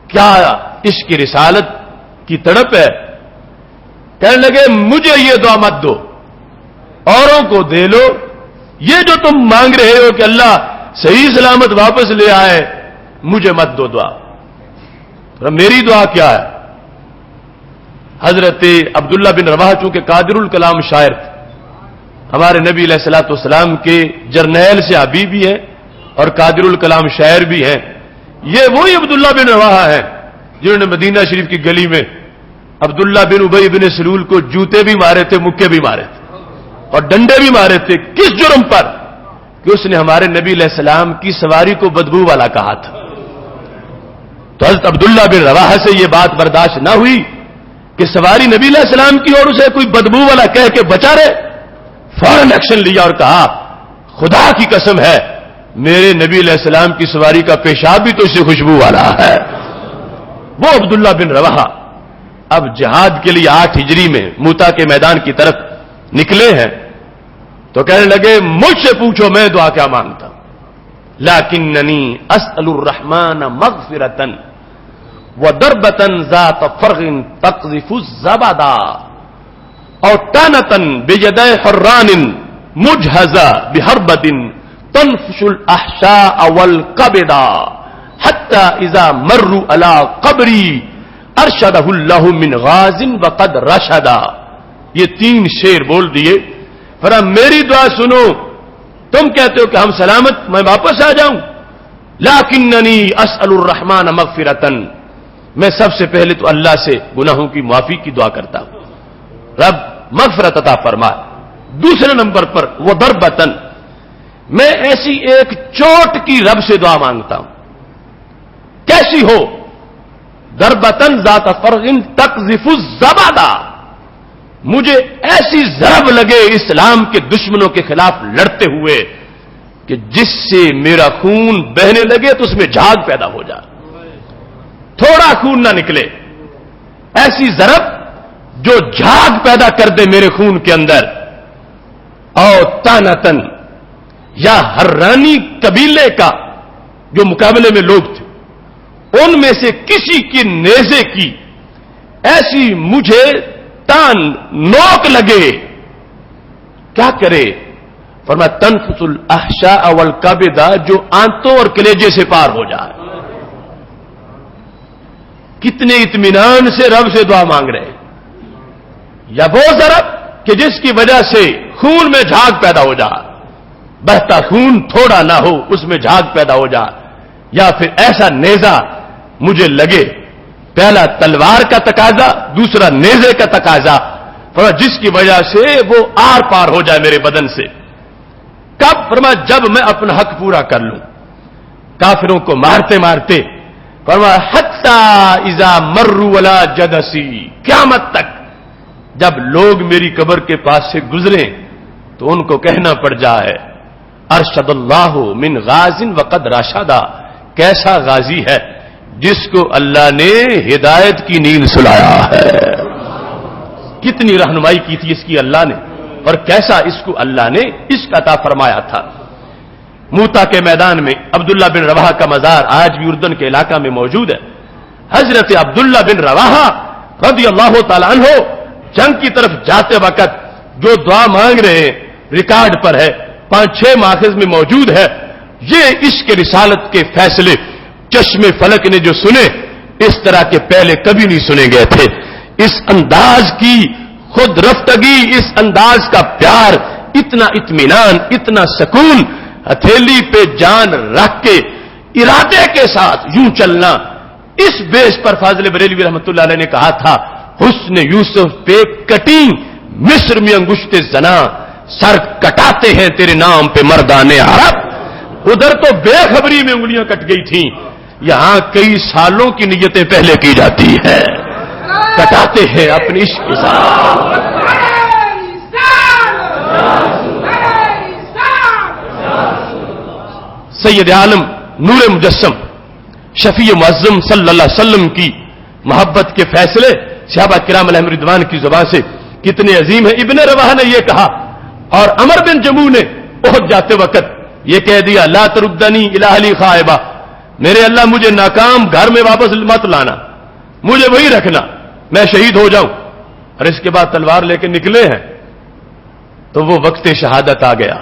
کیا عشق رسالت کی تڑپ ہے. کہنے لگے مجھے یہ دعا مت دو, اوروں کو دے لو. یہ جو تم مانگ رہے ہو کہ اللہ صحیح سلامت واپس لے آئے, مجھے مت دو دعا. میری دعا کیا ہے. حضرت عبداللہ بن رواحہ چونکہ قادر الکلام شاعر تھے, ہمارے نبی علیہ الصلوۃ والسلام کے جرنیل صحابی بھی ہیں اور قادر الکلام شاعر بھی ہیں. یہ وہی عبداللہ بن رواحہ ہیں جنہوں نے مدینہ شریف کی گلی میں عبداللہ بن ابی بن سلول کو جوتے بھی مارے تھے, مکے بھی مارے تھے اور ڈنڈے بھی مارے تھے. کس جرم پر؟ کہ اس نے ہمارے نبی علیہ السلام کی سواری کو بدبو والا کہا تھا. تو حضرت عبداللہ بن رواحہ سے یہ بات برداشت نہ ہوئی کہ سواری نبی علیہ السلام کی اور اسے کوئی بدبو والا کہہ کے بچا رہے. فوراً ایکشن لیا اور کہا خدا کی قسم ہے میرے نبی علیہ السلام کی سواری کا پیشاب بھی تو اس سے خوشبو والا ہے. وہ عبداللہ بن رواحہ اب جہاد کے لیے 8 ہجری میں موتا کے میدان کی طرف نکلے ہیں تو کہنے لگے مجھ سے پوچھو میں دعا کیا مانگتا ہوں. لیکننی اسأل الرحمن مغفرتن وضربتن ذات فرغ تقذف الزبدا او تانتن بيدي حران مجهزة بحربة تنفش الاحشاء والقبدا حتى اذا مروا على قبري ارشده الله من غاز وقد رشدا. یہ 3 شعر بول دیے. فرمایا میری دعا سنو, تم کہتے ہو کہ ہم سلامت میں واپس آ جاؤں. لیکننی اسأل الرحمن مغفرتن, میں سب سے پہلے تو اللہ سے گناہوں کی معافی کی دعا کرتا ہوں, رب مغفرت عطا فرما. دوسرے نمبر پر وہ ضربتن, میں ایسی ایک چوٹ کی رب سے دعا مانگتا ہوں. کیسی ہو؟ ضربتن ذات فرغ تقذف الزبدا, مجھے ایسی ضرب لگے اسلام کے دشمنوں کے خلاف لڑتے ہوئے کہ جس سے میرا خون بہنے لگے تو اس میں جھاگ پیدا ہو جائے, تھوڑا خون نہ نکلے. ایسی ضرب جو جھاگ پیدا کر دے میرے خون کے اندر. او تانتن, یا حرانی قبیلے کا جو مقابلے میں لوگ تھے ان میں سے کسی کی نیزے کی ایسی مجھے تان نوک لگے. کیا کرے؟ فرمایا تنفس الاحشاء والقبدا, جو آنتوں اور کلیجے سے پار ہو جائے. کتنے اطمینان سے رب سے دعا مانگ رہے ہیں. یا وہ ضرب کہ جس کی وجہ سے خون میں جھاگ پیدا ہو جائے, بہتا خون تھوڑا نہ ہو اس میں جھاگ پیدا ہو جائے. یا پھر ایسا نیزہ مجھے لگے, پہلا تلوار کا تقاضا, دوسرا نیزے کا تقاضا, جس کی وجہ سے وہ آر پار ہو جائے میرے بدن سے. کب؟ فرمایا جب میں اپنا حق پورا کر لوں, کافروں کو مارتے مارتے. فرمایا حتی اذا مروا علی جدسی, قیامت تک جب لوگ میری قبر کے پاس سے گزریں تو ان کو کہنا پڑ جائے ارشد اللہ من غاز وقد رشدا, کیسا غازی ہے جس کو اللہ نے ہدایت کی نیند سلایا ہے. کتنی رہنمائی کی تھی اس کی اللہ نے, اور کیسا اس کو اللہ نے عشق عطا فرمایا تھا. موتا کے میدان میں عبداللہ بن رواحہ کا مزار آج بھی اردن کے علاقہ میں موجود ہے. حضرت عبداللہ بن رواحہ رضی اللہ تعالی عنہ جنگ کی طرف جاتے وقت جو دعا مانگ رہے ہیں ریکارڈ پر ہے، 5-6 ماخذ میں موجود ہے. یہ عشق رسالت کے فیصلے چشم فلک نے جو سنے اس طرح کے پہلے کبھی نہیں سنے گئے تھے. اس انداز کی خود رفتگی، اس انداز کا پیار، اتنا اطمینان، اتنا سکون، ہتھیلی پہ جان رکھ کے ارادے کے ساتھ یوں چلنا. اس بیس پر فاضل بریلوی رحمۃ اللہ علیہ نے کہا تھا حسن یوسف پہ کٹی مصر میں انگشت زنا، سر کٹاتے ہیں تیرے نام پہ مردان عرب. ادھر تو بے خبری میں انگلیاں کٹ گئی تھیں، یہاں کئی سالوں کی نیتیں پہلے کی جاتی ہے. کٹاتے ہیں اپنی عشق کے ساتھ. سید عالم نور مجسم شفیع معظم صلی اللہ علیہ وسلم کی محبت کے فیصلے صحابہ کرام علیہم رضوان کی زبان سے کتنے عظیم ہیں. ابن رواحہ نے یہ کہا اور عمر بن جموع نے احد جاتے وقت یہ کہہ دیا لا تردنی الی اہلی خائبہ، میرے اللہ مجھے ناکام گھر میں واپس مت لانا، مجھے وہی رکھنا، میں شہید ہو جاؤں. اور اس کے بعد تلوار لے کے نکلے ہیں تو وہ وقت شہادت آ گیا.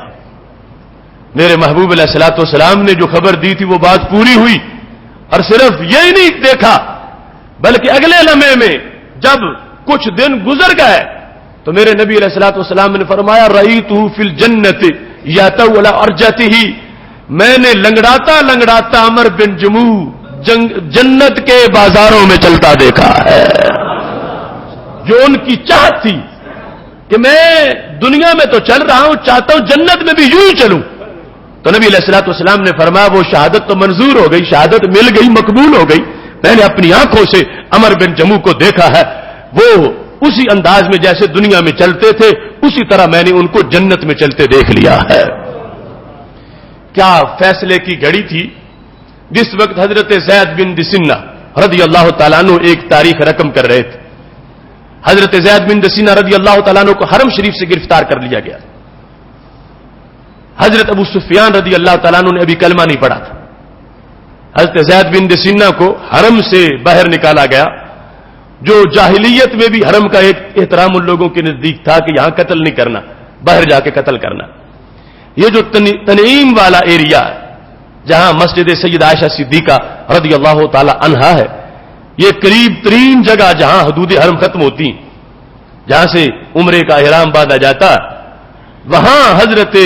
میرے محبوب علیہ الصلوۃ والسلام نے جو خبر دی تھی وہ بات پوری ہوئی. اور صرف یہی نہیں دیکھا بلکہ اگلے لمحے میں جب کچھ دن گزر گئے تو میرے نبی علیہ الصلوۃ والسلام نے فرمایا رأیتہ فی الجنۃ یاتو علی ارجتہ، میں نے لنگڑاتا لنگڑاتا عمر بن جموع جنت کے بازاروں میں چلتا دیکھا ہے. جو ان کی چاہت تھی کہ میں دنیا میں تو چل رہا ہوں، چاہتا ہوں جنت میں بھی یوں ہی چلوں. تو نبی علیہ الصلوۃ والسلام نے فرمایا وہ شہادت تو منظور ہو گئی، شہادت مل گئی، مقبول ہو گئی. میں نے اپنی آنکھوں سے عمر بن جموع کو دیکھا ہے، وہ اسی انداز میں جیسے دنیا میں چلتے تھے اسی طرح میں نے ان کو جنت میں چلتے دیکھ لیا ہے. کیا فیصلے کی گھڑی تھی جس وقت حضرت زید بن دسنہ رضی اللہ تعالیٰ عنہ ایک تاریخ رقم کر رہے تھے. حضرت زید بن دسنہ رضی اللہ تعالیٰ عنہ کو حرم شریف سے گرفتار کر لیا گیا. حضرت ابو سفیان رضی اللہ تعالیٰ عنہ نے ابھی کلمہ نہیں پڑھا تھا. حضرت زید بن دسنہ کو حرم سے باہر نکالا گیا، جو جاہلیت میں بھی حرم کا ایک احترام ان لوگوں کے نزدیک تھا کہ یہاں قتل نہیں کرنا، باہر جا کے قتل کرنا. یہ جو تنعیم والا ایریا ہے جہاں مسجد سید عائشہ صدیقہ رضی اللہ تعالی عنہا ہے، یہ قریب ترین جگہ جہاں حدود حرم ختم ہوتی ہیں، جہاں سے عمرے کا احرام باندھا جاتا، وہاں حضرت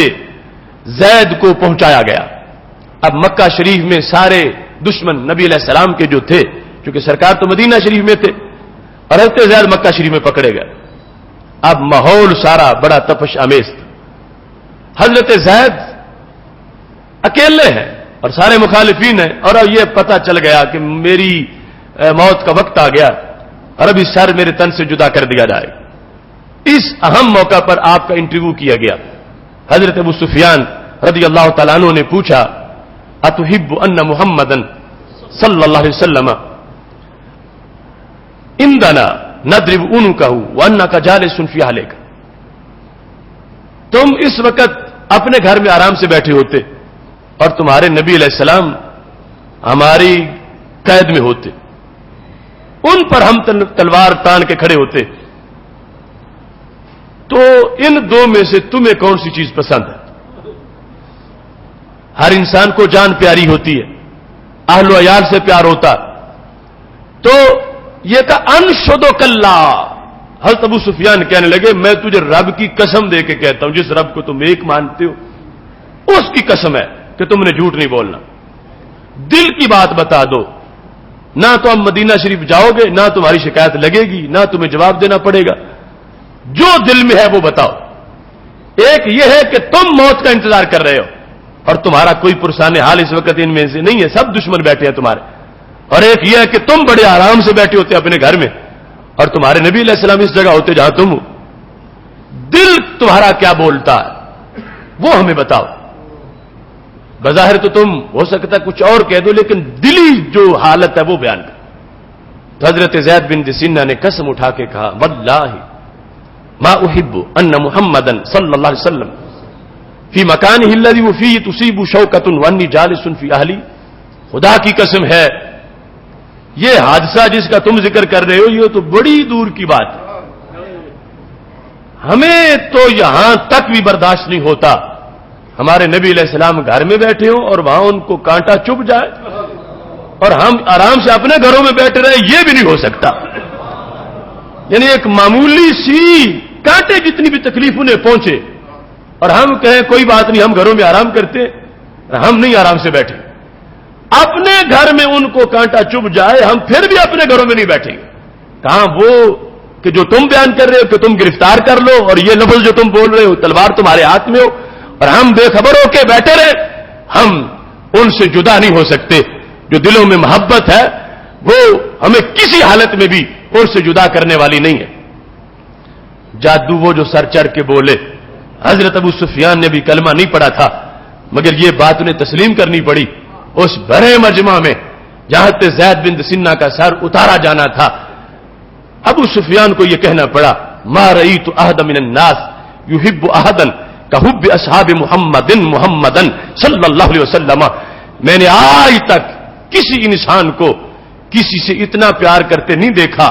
زید کو پہنچایا گیا. اب مکہ شریف میں سارے دشمن نبی علیہ السلام کے جو تھے، چونکہ سرکار تو مدینہ شریف میں تھے اور حضرت زید مکہ شریف میں پکڑے گئے. اب ماحول سارا بڑا تپش آمیز تھا. حضرت زید اکیلے ہیں اور سارے مخالفین ہیں، اور یہ پتہ چل گیا کہ میری موت کا وقت آ گیا اور ابھی سر میرے تن سے جدا کر دیا جائے. اس اہم موقع پر آپ کا انٹرویو کیا گیا. حضرت ابو سفیان رضی اللہ تعالیٰ عنہ نے پوچھا اتحب ان محمدن صلی اللہ علیہ وسلم عندنا نضرب عنقہ وانک جالس فی اہلک، تم اس وقت اپنے گھر میں آرام سے بیٹھے ہوتے اور تمہارے نبی علیہ السلام ہماری قید میں ہوتے، ان پر ہم تلوار تان کے کھڑے ہوتے، تو ان دو میں سے تمہیں کون سی چیز پسند ہے؟ ہر انسان کو جان پیاری ہوتی ہے، اہل و عیال سے پیار ہوتا. تو یہ کہ انشدک اللہ، حضرت ابو سفیان کہنے لگے میں تجھے رب کی قسم دے کے کہتا ہوں، جس رب کو تم ایک مانتے ہو اس کی قسم ہے کہ تم نے جھوٹ نہیں بولنا. دل کی بات بتا دو، نہ تو ہم مدینہ شریف جاؤ گے، نہ تمہاری شکایت لگے گی، نہ تمہیں جواب دینا پڑے گا. جو دل میں ہے وہ بتاؤ. ایک یہ ہے کہ تم موت کا انتظار کر رہے ہو اور تمہارا کوئی پرسان حال اس وقت ان میں سے نہیں ہے، سب دشمن بیٹھے ہیں تمہارے. اور ایک یہ ہے کہ تم بڑے آرام سے بیٹھے ہوتے اپنے گھر میں اور تمہارے نبی علیہ السلام اس جگہ ہوتے جہاں تم ہو. دل تمہارا کیا بولتا ہے وہ ہمیں بتاؤ. بظاہر تو تم ہو سکتا ہے کچھ اور کہہ دو، لیکن دلی جو حالت ہے وہ بیان کر. تو حضرت زید بن دسنہ نے قسم اٹھا کے کہا واللہ ما احب ان محمدا صلی اللہ علیہ وسلم فی مکانہ الذی فیہ تصیب شوکۃ وانی جالس فی اہلی، خدا کی قسم ہے یہ حادثہ جس کا تم ذکر کر رہے ہو یہ تو بڑی دور کی بات ہے. ہمیں تو یہاں تک بھی برداشت نہیں ہوتا ہمارے نبی علیہ السلام گھر میں بیٹھے ہوں اور وہاں ان کو کانٹا چبھ جائے اور ہم آرام سے اپنے گھروں میں بیٹھے رہے، یہ بھی نہیں ہو سکتا. یعنی ایک معمولی سی کانٹے جتنی بھی تکلیف انہیں پہنچے اور ہم کہیں کوئی بات نہیں، ہم گھروں میں آرام کرتے، ہم نہیں آرام سے بیٹھے. اپنے گھر میں ان کو کانٹا چبھ جائے، ہم پھر بھی اپنے گھروں میں نہیں بیٹھیں گے. کہاں وہ کہ جو تم بیان کر رہے ہو کہ تم گرفتار کر لو، اور یہ لفظ جو تم بول رہے ہو تلوار تمہارے ہاتھ میں ہو، اور ہم بے خبر ہو کے بیٹھے رہے. ہم ان سے جدا نہیں ہو سکتے. جو دلوں میں محبت ہے وہ ہمیں کسی حالت میں بھی ان سے جدا کرنے والی نہیں ہے. جادو وہ جو سر چڑھ کے بولے، حضرت ابو سفیان نے بھی کلمہ نہیں پڑھا تھا، مگر یہ بات انہیں تسلیم کرنی پڑی. اس بڑے مجمع میں جہاں تے زید بن سنہ کا سر اتارا جانا تھا، ابو سفیان کو یہ کہنا پڑا، ما رأیت احد من الناس یحب احدا کحب اصحاب محمدن صلی اللہ علیہ وسلم. میں نے آج تک کسی انسان کو کسی سے اتنا پیار کرتے نہیں دیکھا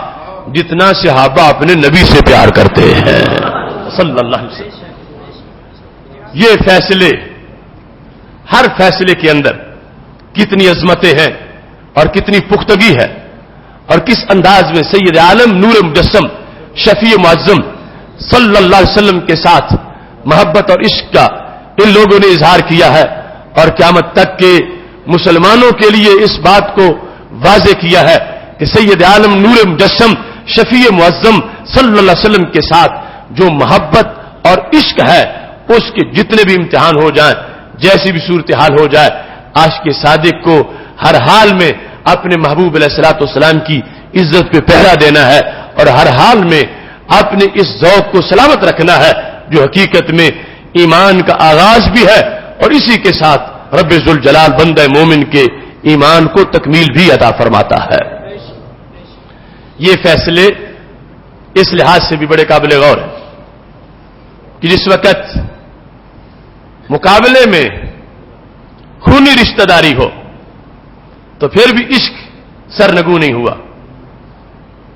جتنا صحابہ اپنے نبی سے پیار کرتے ہیں صلی اللہ علیہ وسلم. یہ فیصلے، ہر فیصلے کے اندر کتنی عظمتیں ہیں اور کتنی پختگی ہے، اور کس انداز میں سید عالم نور مجسم شفیع معظم صلی اللہ علیہ وسلم کے ساتھ محبت اور عشق کا ان لوگوں نے اظہار کیا ہے، اور قیامت تک کے مسلمانوں کے لیے اس بات کو واضح کیا ہے کہ سید عالم نور مجسم شفیع معظم صلی اللہ علیہ وسلم کے ساتھ جو محبت اور عشق ہے، اس کے جتنے بھی امتحان ہو جائیں، جیسی بھی صورتحال ہو جائے، عاشق صادق کو ہر حال میں اپنے محبوب علیہ الصلوۃ والسلام کی عزت پہ پہرا دینا ہے، اور ہر حال میں اپنے اس ذوق کو سلامت رکھنا ہے جو حقیقت میں ایمان کا آغاز بھی ہے، اور اسی کے ساتھ رب ذوالجلال بندہ مومن کے ایمان کو تکمیل بھی عطا فرماتا ہے. یہ فیصلے اس لحاظ سے بھی بڑے قابل غور ہیں کہ جس وقت مقابلے میں خونی رشتہ داری ہو تو پھر بھی عشق سرنگو نہیں ہوا.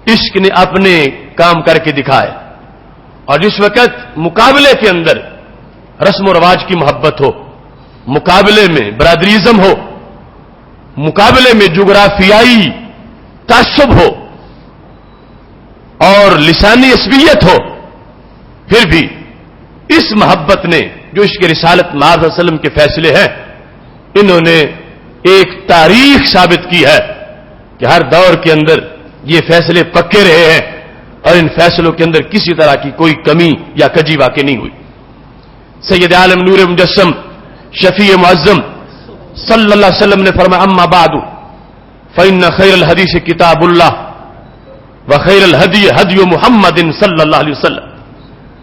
عشق نے اپنے کام کر کے دکھائے. اور جس وقت مقابلے کے اندر رسم و رواج کی محبت ہو، مقابلے میں برادریزم ہو، مقابلے میں جغرافیائی تعصب ہو اور لسانی عصبیت ہو، پھر بھی اس محبت نے جو عشق رسالت مآب صلی اللہ علیہ وسلم کے فیصلے ہیں، انہوں نے ایک تاریخ ثابت کی ہے کہ ہر دور کے اندر یہ فیصلے پکے رہے ہیں، اور ان فیصلوں کے اندر کسی طرح کی کوئی کمی یا کجی واقع نہیں ہوئی. سید عالم نور مجسم شفیع معظم صلی اللہ علیہ وسلم نے فرمایا، اما بعد فإن خیر الحدیث کتاب اللہ وخیر الہدی ہدی محمد صلی اللہ علیہ وسلم.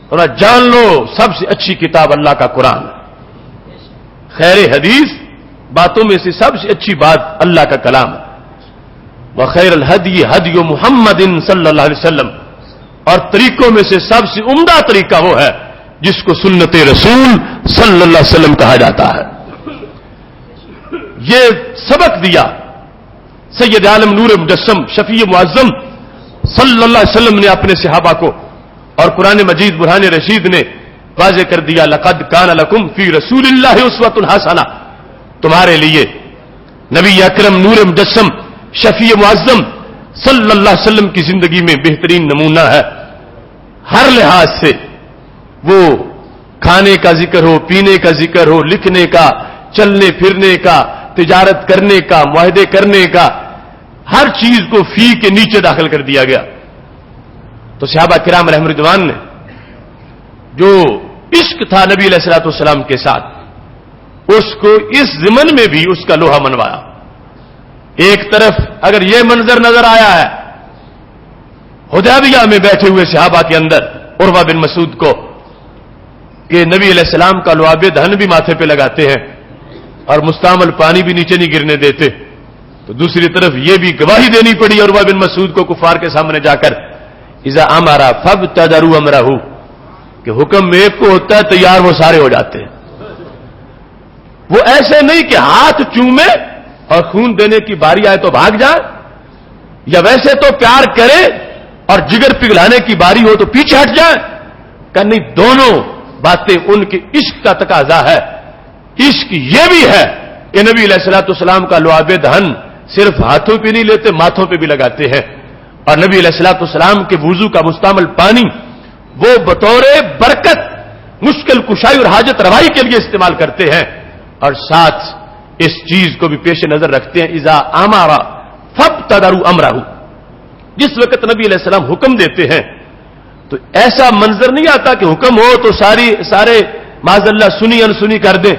اور جان لو سب سے اچھی کتاب اللہ کا قرآن ہے. خیر حدیث باتوں میں سے سب سے اچھی بات اللہ کا کلام ہے. وخیر الہدی ہدی محمد صلی اللہ علیہ وسلم، اور طریقوں میں سے سب سے عمدہ طریقہ وہ ہے جس کو سنت رسول صلی اللہ علیہ وسلم کہا جاتا ہے. یہ سبق دیا سید عالم نور مجسم شفیع معظم صلی اللہ علیہ وسلم نے اپنے صحابہ کو، اور قرآن مجید برہان رشید نے واضح کر دیا، لقد کان لکم فی رسول اللہ اسوۃ حسنہ، تمہارے لیے نبی اکرم نور مجسم شفیع معظم صلی اللہ علیہ وسلم کی زندگی میں بہترین نمونہ ہے. ہر لحاظ سے، وہ کھانے کا ذکر ہو، پینے کا ذکر ہو، لکھنے کا، چلنے پھرنے کا، تجارت کرنے کا، معاہدے کرنے کا، ہر چیز کو فی کے نیچے داخل کر دیا گیا. تو صحابہ کرام رحم رضوان نے جو عشق تھا نبی علیہ الصلوۃ والسلام کے ساتھ، اس کو اس ضمن میں بھی اس کا لوہا منوایا. ایک طرف اگر یہ منظر نظر آیا ہے حدیبیہ میں بیٹھے ہوئے صحابہ کے اندر عروہ بن مسعود کو کہ نبی علیہ السلام کا لعاب دہن بھی ماتھے پہ لگاتے ہیں اور مستعمل پانی بھی نیچے نہیں گرنے دیتے، تو دوسری طرف یہ بھی گواہی دینی پڑی عروہ بن مسعود کو کفار کے سامنے جا کر، اذا امر فابتدروا امرہ، کہ حکم ایک کو ہوتا ہے تیار وہ سارے ہو جاتے ہیں. وہ ایسے نہیں کہ ہاتھ چومے اور خون دینے کی باری آئے تو بھاگ جائے، یا ویسے تو پیار کرے اور جگر پگھلانے کی باری ہو تو پیچھے ہٹ جائے. کہ نہیں، دونوں باتیں ان کے عشق کا تقاضا ہے. عشق یہ بھی ہے کہ نبی علیہ الصلوۃ والسلام کا لعاب دہن صرف ہاتھوں پہ نہیں لیتے، ماتھوں پہ بھی لگاتے ہیں. اور نبی علیہ الصلوۃ والسلام کے وضو کا مستعمل پانی وہ بطور برکت مشکل کشائی اور حاجت روائی کے لیے استعمال کرتے ہیں. اور ساتھ اس چیز کو بھی پیش نظر رکھتے ہیں، اذا امر فابتدروا امرہ، جس وقت نبی علیہ السلام حکم دیتے ہیں تو ایسا منظر نہیں آتا کہ حکم ہو تو سارے معاذ اللہ سنی انسنی کر دیں.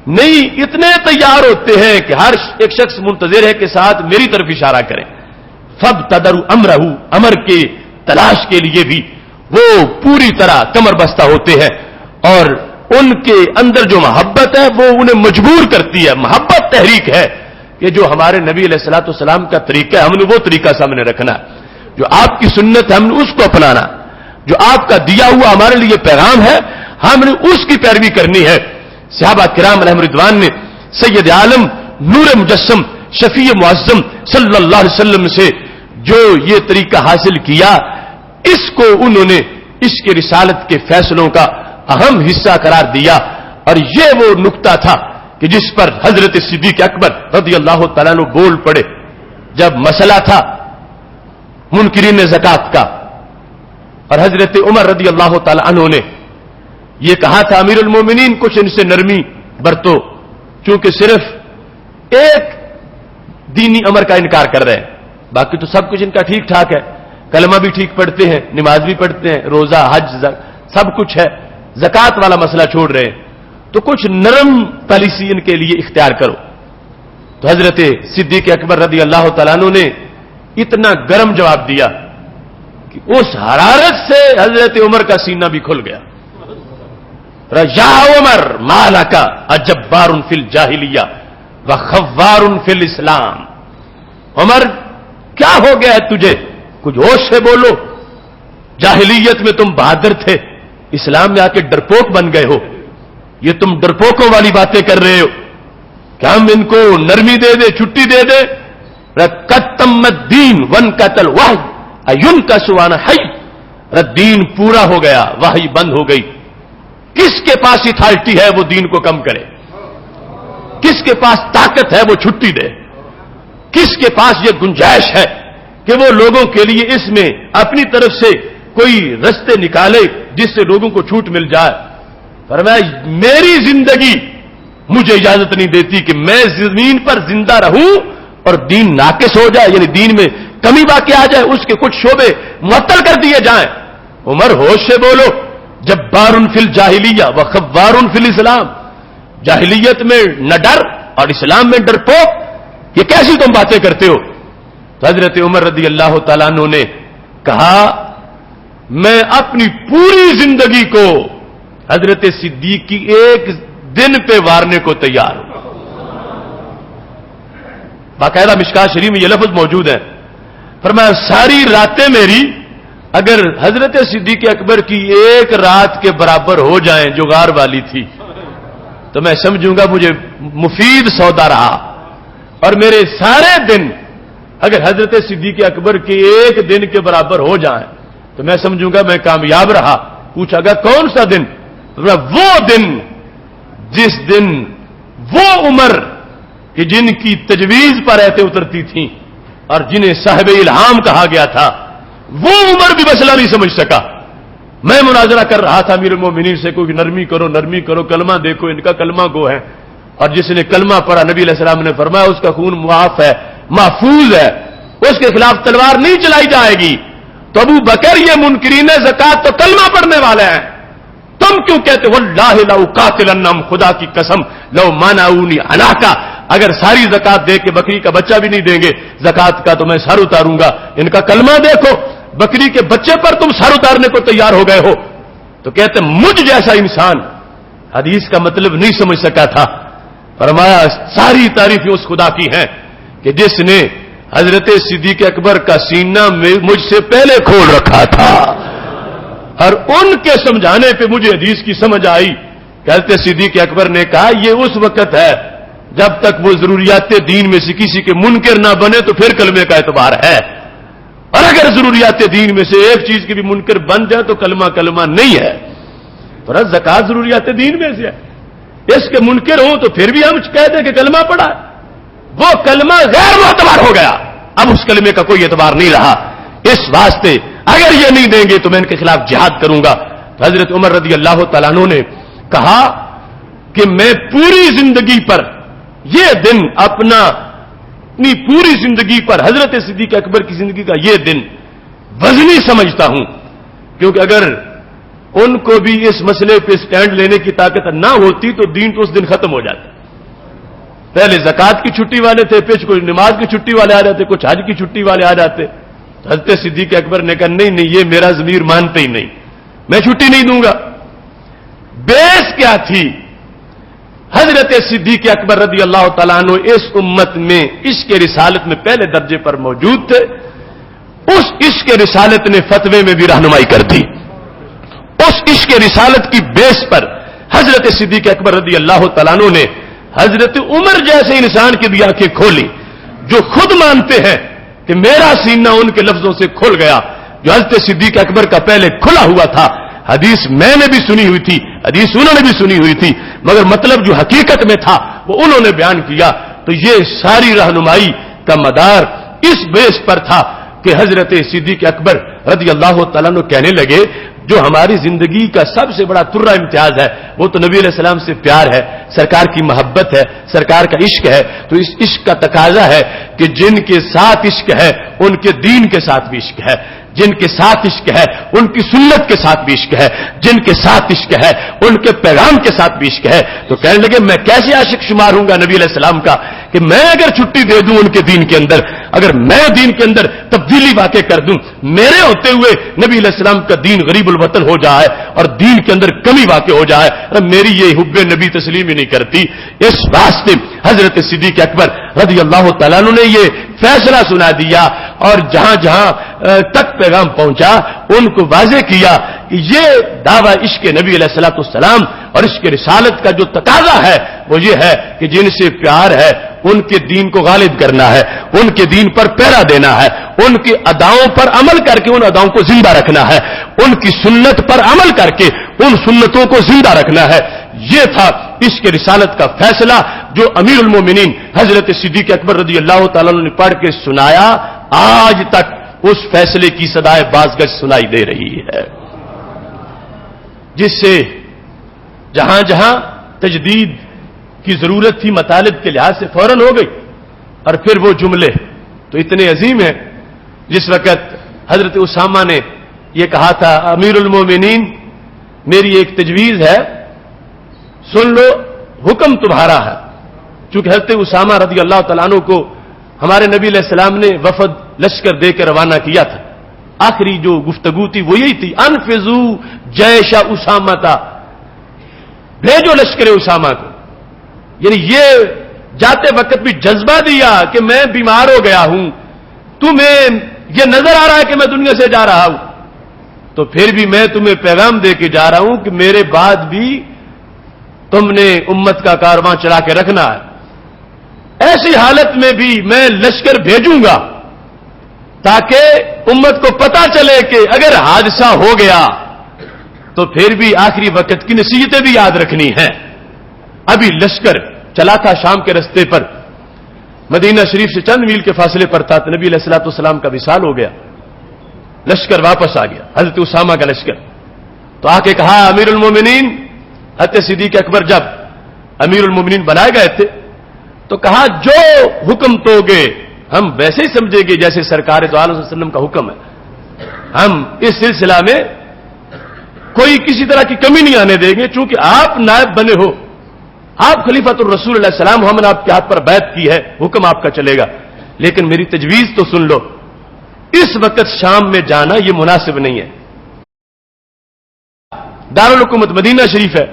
نہیں، اتنے تیار ہوتے ہیں کہ ہر ایک شخص منتظر ہے کہ ساتھ میری طرف اشارہ کریں. فابتدروا امرہ، امر کے تلاش کے لیے بھی وہ پوری طرح کمر بستہ ہوتے ہیں. اور ان کے اندر جو محبت ہے وہ انہیں مجبور کرتی ہے. محبت تحریک ہے کہ جو ہمارے نبی علیہ الصلوۃ والسلام کا طریقہ ہے ہم نے وہ طریقہ سامنے رکھنا، جو آپ کی سنت ہے ہم نے اس کو اپنانا، جو آپ کا دیا ہوا ہمارے لیے پیغام ہے ہم نے اس کی پیروی کرنی ہے. صحابہ کرام علیہم رضوان نے سید عالم نور مجسم شفیع معظم صلی اللہ علیہ وسلم سے جو یہ طریقہ حاصل کیا، اس کو انہوں نے اس کے رسالت کے فیصلوں کا اہم حصہ قرار دیا. اور یہ وہ نقطہ تھا کہ جس پر حضرت صدیق اکبر رضی اللہ تعالیٰ عنہ بول پڑے جب مسئلہ تھا منکرین زکات کا. اور حضرت عمر رضی اللہ تعالیٰ عنہ نے یہ کہا تھا امیر المومنین کچھ ان سے نرمی برتو، چونکہ صرف ایک دینی امر کا انکار کر رہے ہیں، باقی تو سب کچھ ان کا ٹھیک ٹھاک ہے، کلمہ بھی ٹھیک پڑھتے ہیں، نماز بھی پڑھتے ہیں، روزہ حج سب کچھ ہے، زکات والا مسئلہ چھوڑ رہے ہیں، تو کچھ نرم پالیسی ان کے لیے اختیار کرو. تو حضرت صدیق اکبر رضی اللہ تعالیٰ عنہ نے اتنا گرم جواب دیا کہ اس حرارت سے حضرت عمر کا سینہ بھی کھل گیا. یا عمر مالک اجبار فی الجاہلیہ وخوار فی الاسلام، عمر کیا ہو گیا ہے تجھے، کچھ ہوش سے بولو. جاہلیت میں تم بہادر تھے، اسلام میں آ کے ڈرپوک بن گئے ہو. یہ تم ڈرپوکوں والی باتیں کر رہے ہو کہ ہم ان کو نرمی دے دے، چھٹی دے دے. قتم الدین ون قتل وحی ایون کا سوانا حی، دین پورا ہو گیا، وحی بند ہو گئی. کس کے پاس اتھارٹی ہے وہ دین کو کم کرے؟ کس کے پاس طاقت ہے وہ چھٹی دے؟ کس کے پاس یہ گنجائش ہے کہ وہ لوگوں کے لیے اس میں اپنی طرف سے کوئی رستے نکالے جس سے لوگوں کو چھوٹ مل جائے؟ فرمایا میری زندگی مجھے اجازت نہیں دیتی کہ میں زمین پر زندہ رہوں اور دین ناقص ہو جائے، یعنی دین میں کمی باقی آ جائے، اس کے کچھ شعبے معطل کر دیے جائیں. عمر ہوش سے بولو. جبار فی الجاہلیہ وخوار فی الاسلام، جاہلیت میں نہ ڈر اور اسلام میں ڈرپوک، یہ کیسی تم باتیں کرتے ہو؟ تو حضرت عمر رضی اللہ تعالیٰ عنہ نے کہا میں اپنی پوری زندگی کو حضرت صدیق کی ایک دن پہ وارنے کو تیار ہوں. باقاعدہ مشکات شریف میں یہ لفظ موجود ہے. فرمایا ساری راتیں میری اگر حضرت صدیق اکبر کی ایک رات کے برابر ہو جائیں جو غار والی تھی تو میں سمجھوں گا مجھے مفید سودا رہا، اور میرے سارے دن اگر حضرت صدیق اکبر کے ایک دن کے برابر ہو جائیں تو میں سمجھوں گا میں کامیاب رہا. پوچھا گا کون سا دن؟ وہ دن جس دن وہ عمر کہ جن کی تجویز پر ایتیں اترتی تھیں اور جنہیں صاحب الہام کہا گیا تھا، وہ عمر بھی مسئلہ نہیں سمجھ سکا. میں مناظرہ کر رہا تھا امیر المومنین سے، کوئی نرمی کرو، کلمہ دیکھو، ان کا کلمہ گو ہے. اور جس نے کلمہ پڑھا نبی علیہ السلام نے فرمایا اس کا خون معاف ہے، محفوظ ہے، اس کے خلاف تلوار نہیں چلائی جائے گی. تو ابو بکر یہ منکرین زکات تو کلمہ پڑھنے والے ہیں، تم کیوں کہتے واللہ لو قاتلنہم، خدا کی قسم لو منعونی عناکا، اگر ساری زکات دے کے بکری کا بچہ بھی نہیں دیں گے زکات کا تو میں سر اتاروں گا. ان کا کلمہ دیکھو، بکری کے بچے پر تم سر اتارنے کو تیار ہو گئے ہو. تو کہتے مجھ جیسا انسان حدیث کا مطلب نہیں سمجھ سکا تھا. فرمایا ساری تعریفیں اس خدا کی ہیں کہ جس نے حضرت صدیق اکبر کا سینہ مجھ سے پہلے کھول رکھا تھا، اور ان کے سمجھانے پہ مجھے حدیث کی سمجھ آئی. کہتے صدیق اکبر نے کہا یہ اس وقت ہے جب تک وہ ضروریات دین میں سے کسی کے منکر نہ بنے تو پھر کلمے کا اعتبار ہے، اور اگر ضروریات دین میں سے ایک چیز کی بھی منکر بن جائے تو کلمہ نہیں ہے. فرض زکات ضروریات دین میں سے ہے. اس کے منکر ہوں تو پھر بھی ہم کہہ دیں کہ کلمہ پڑھا, وہ کلمہ غیر معتبر ہو گیا, اب اس کلمے کا کوئی اعتبار نہیں رہا. اس واسطے اگر یہ نہیں دیں گے تو میں ان کے خلاف جہاد کروں گا. تو حضرت عمر رضی اللہ تعالیٰ عنہ نے کہا کہ میں پوری زندگی پر یہ دن اپنی پوری زندگی پر حضرت صدیق اکبر کی زندگی کا یہ دن وزنی سمجھتا ہوں, کیونکہ اگر ان کو بھی اس مسئلے پہ سٹینڈ لینے کی طاقت نہ ہوتی تو دین تو اس دن ختم ہو جاتا. پہلے زکات کی چھٹی والے تھے, پھر کچھ نماز کی چھٹی والے آ جاتے, کچھ حج کی چھٹی والے آ جاتے. حضرت صدیق اکبر نے کہا نہیں یہ میرا ضمیر مانتے ہی نہیں, میں چھٹی نہیں دوں گا. بیس کیا تھی؟ حضرت صدیق اکبر رضی اللہ تعالیٰ عنہ اس امت میں عشق رسالت میں پہلے درجے پر موجود تھے. اس عشق رسالت نے فتوے میں بھی رہنمائی کر دی. اس عشق رسالت کی بیس پر حضرت صدیق اکبر رضی اللہ تعالیٰ عنہ نے حضرت عمر جیسے انسان کی بھی آنکھیں کھولی, جو خود مانتے ہیں کہ میرا سینہ ان کے لفظوں سے کھل گیا, جو حضرت صدیق اکبر کا پہلے کھلا ہوا تھا. حدیث میں نے بھی سنی ہوئی تھی, حدیث انہوں نے بھی سنی ہوئی تھی, مگر مطلب جو حقیقت میں تھا وہ انہوں نے بیان کیا. تو یہ ساری رہنمائی کا مدار اس بیس پر تھا کہ حضرت صدیق اکبر رضی اللہ تعالیٰ عنہ کہنے لگے جو ہماری زندگی کا سب سے بڑا ترہ امتیاز ہے وہ تو نبی علیہ السلام سے پیار ہے, سرکار کی محبت ہے, سرکار کا عشق ہے. تو اس عشق کا تقاضا ہے کہ جن کے ساتھ عشق ہے ان کے دین کے ساتھ بھی عشق ہے, جن کے ساتھ عشق ہے ان کی سنت کے ساتھ بھی عشق ہے, جن کے ساتھ عشق ہے ان کے پیغام کے ساتھ بھی عشق ہے. تو کہنے لگے میں کیسے عاشق شمار ہوں گا نبی علیہ السلام کا کہ میں اگر چھٹی دے دوں ان کے دین کے اندر, اگر میں دین کے اندر تبدیلی واقع کر دوں, میرے ہوتے ہوئے نبی علیہ السلام کا دین غریب الوطن ہو جائے اور دین کے اندر کمی واقع ہو جائے, میری یہ حب نبی تسلیم ہی نہیں کرتی. اس واسطے حضرت صدیق اکبر رضی اللہ تعالیٰ عنہ نے یہ فیصلہ سنا دیا اور جہاں جہاں تک پیغام پہنچا ان کو واضح کیا کہ یہ دعویٰ عشق نبی علیہ الصلوۃ والسلام اور عشق رسالت کا جو تقاضا ہے وہ یہ ہے کہ جن سے پیار ہے ان کے دین کو غالب کرنا ہے, ان کے دین پر پہرا دینا ہے, ان کی اداؤں پر عمل کر کے ان اداؤں کو زندہ رکھنا ہے, ان کی سنت پر عمل کر کے ان سنتوں کو زندہ رکھنا ہے. یہ تھا عشق رسالت کا فیصلہ جو امیر المومنین حضرت صدیق اکبر رضی اللہ تعالیٰ عنہ نے پڑھ کے سنایا. آج تک اس فیصلے کی صدائے بازگشت سنائی دے رہی ہے, جس سے جہاں جہاں تجدید کی ضرورت تھی مطالب کے لحاظ سے فوراً ہو گئی. اور پھر وہ جملے تو اتنے عظیم ہیں. جس وقت حضرت اسامہ نے یہ کہا تھا امیر المومنین میری ایک تجویز ہے, سن لو, حکم تمہارا ہے. چونکہ حضرت اسامہ رضی اللہ تعالیٰ عنہ کو ہمارے نبی علیہ السلام نے وفد لشکر دے کے روانہ کیا تھا. آخری جو گفتگو تھی وہ یہی تھی, انفذو جیش اسامہ تھا, بھیجو لشکر اسامہ کو. یعنی یہ جاتے وقت بھی جذبہ دیا کہ میں بیمار ہو گیا ہوں, تمہیں یہ نظر آ رہا ہے کہ میں دنیا سے جا رہا ہوں, تو پھر بھی میں تمہیں پیغام دے کے جا رہا ہوں کہ میرے بعد بھی تم نے امت کا کارواں چلا کے رکھنا ہے. ایسی حالت میں بھی میں لشکر بھیجوں گا تاکہ امت کو پتا چلے کہ اگر حادثہ ہو گیا تو پھر بھی آخری وقت کی نصیحتیں بھی یاد رکھنی ہیں. ابھی لشکر چلا تھا شام کے رستے پر, مدینہ شریف سے چند میل کے فاصلے پر تھا. نبی علیہ الصلوۃ والسلام کا وصال ہو گیا, لشکر واپس آ گیا, حضرت اسامہ کا لشکر. تو آ کے کہا امیر المومنین, حضرت صدیق اکبر جب امیر المومنین بنائے گئے تھے تو کہا جو حکم تو گے ہم ویسے ہی سمجھیں گے جیسے سرکار دو عالم صلی اللہ علیہ وسلم کا حکم ہے. ہم اس سلسلہ میں کوئی کسی طرح کی کمی نہیں آنے دیں گے, چونکہ آپ نائب بنے ہو, آپ خلیفۃ الرسول علیہ السلام, ہم نے آپ کے ہاتھ پر بیعت کی ہے, حکم آپ کا چلے گا. لیکن میری تجویز تو سن لو, اس وقت شام میں جانا یہ مناسب نہیں ہے. دارالحکومت مدینہ شریف ہے,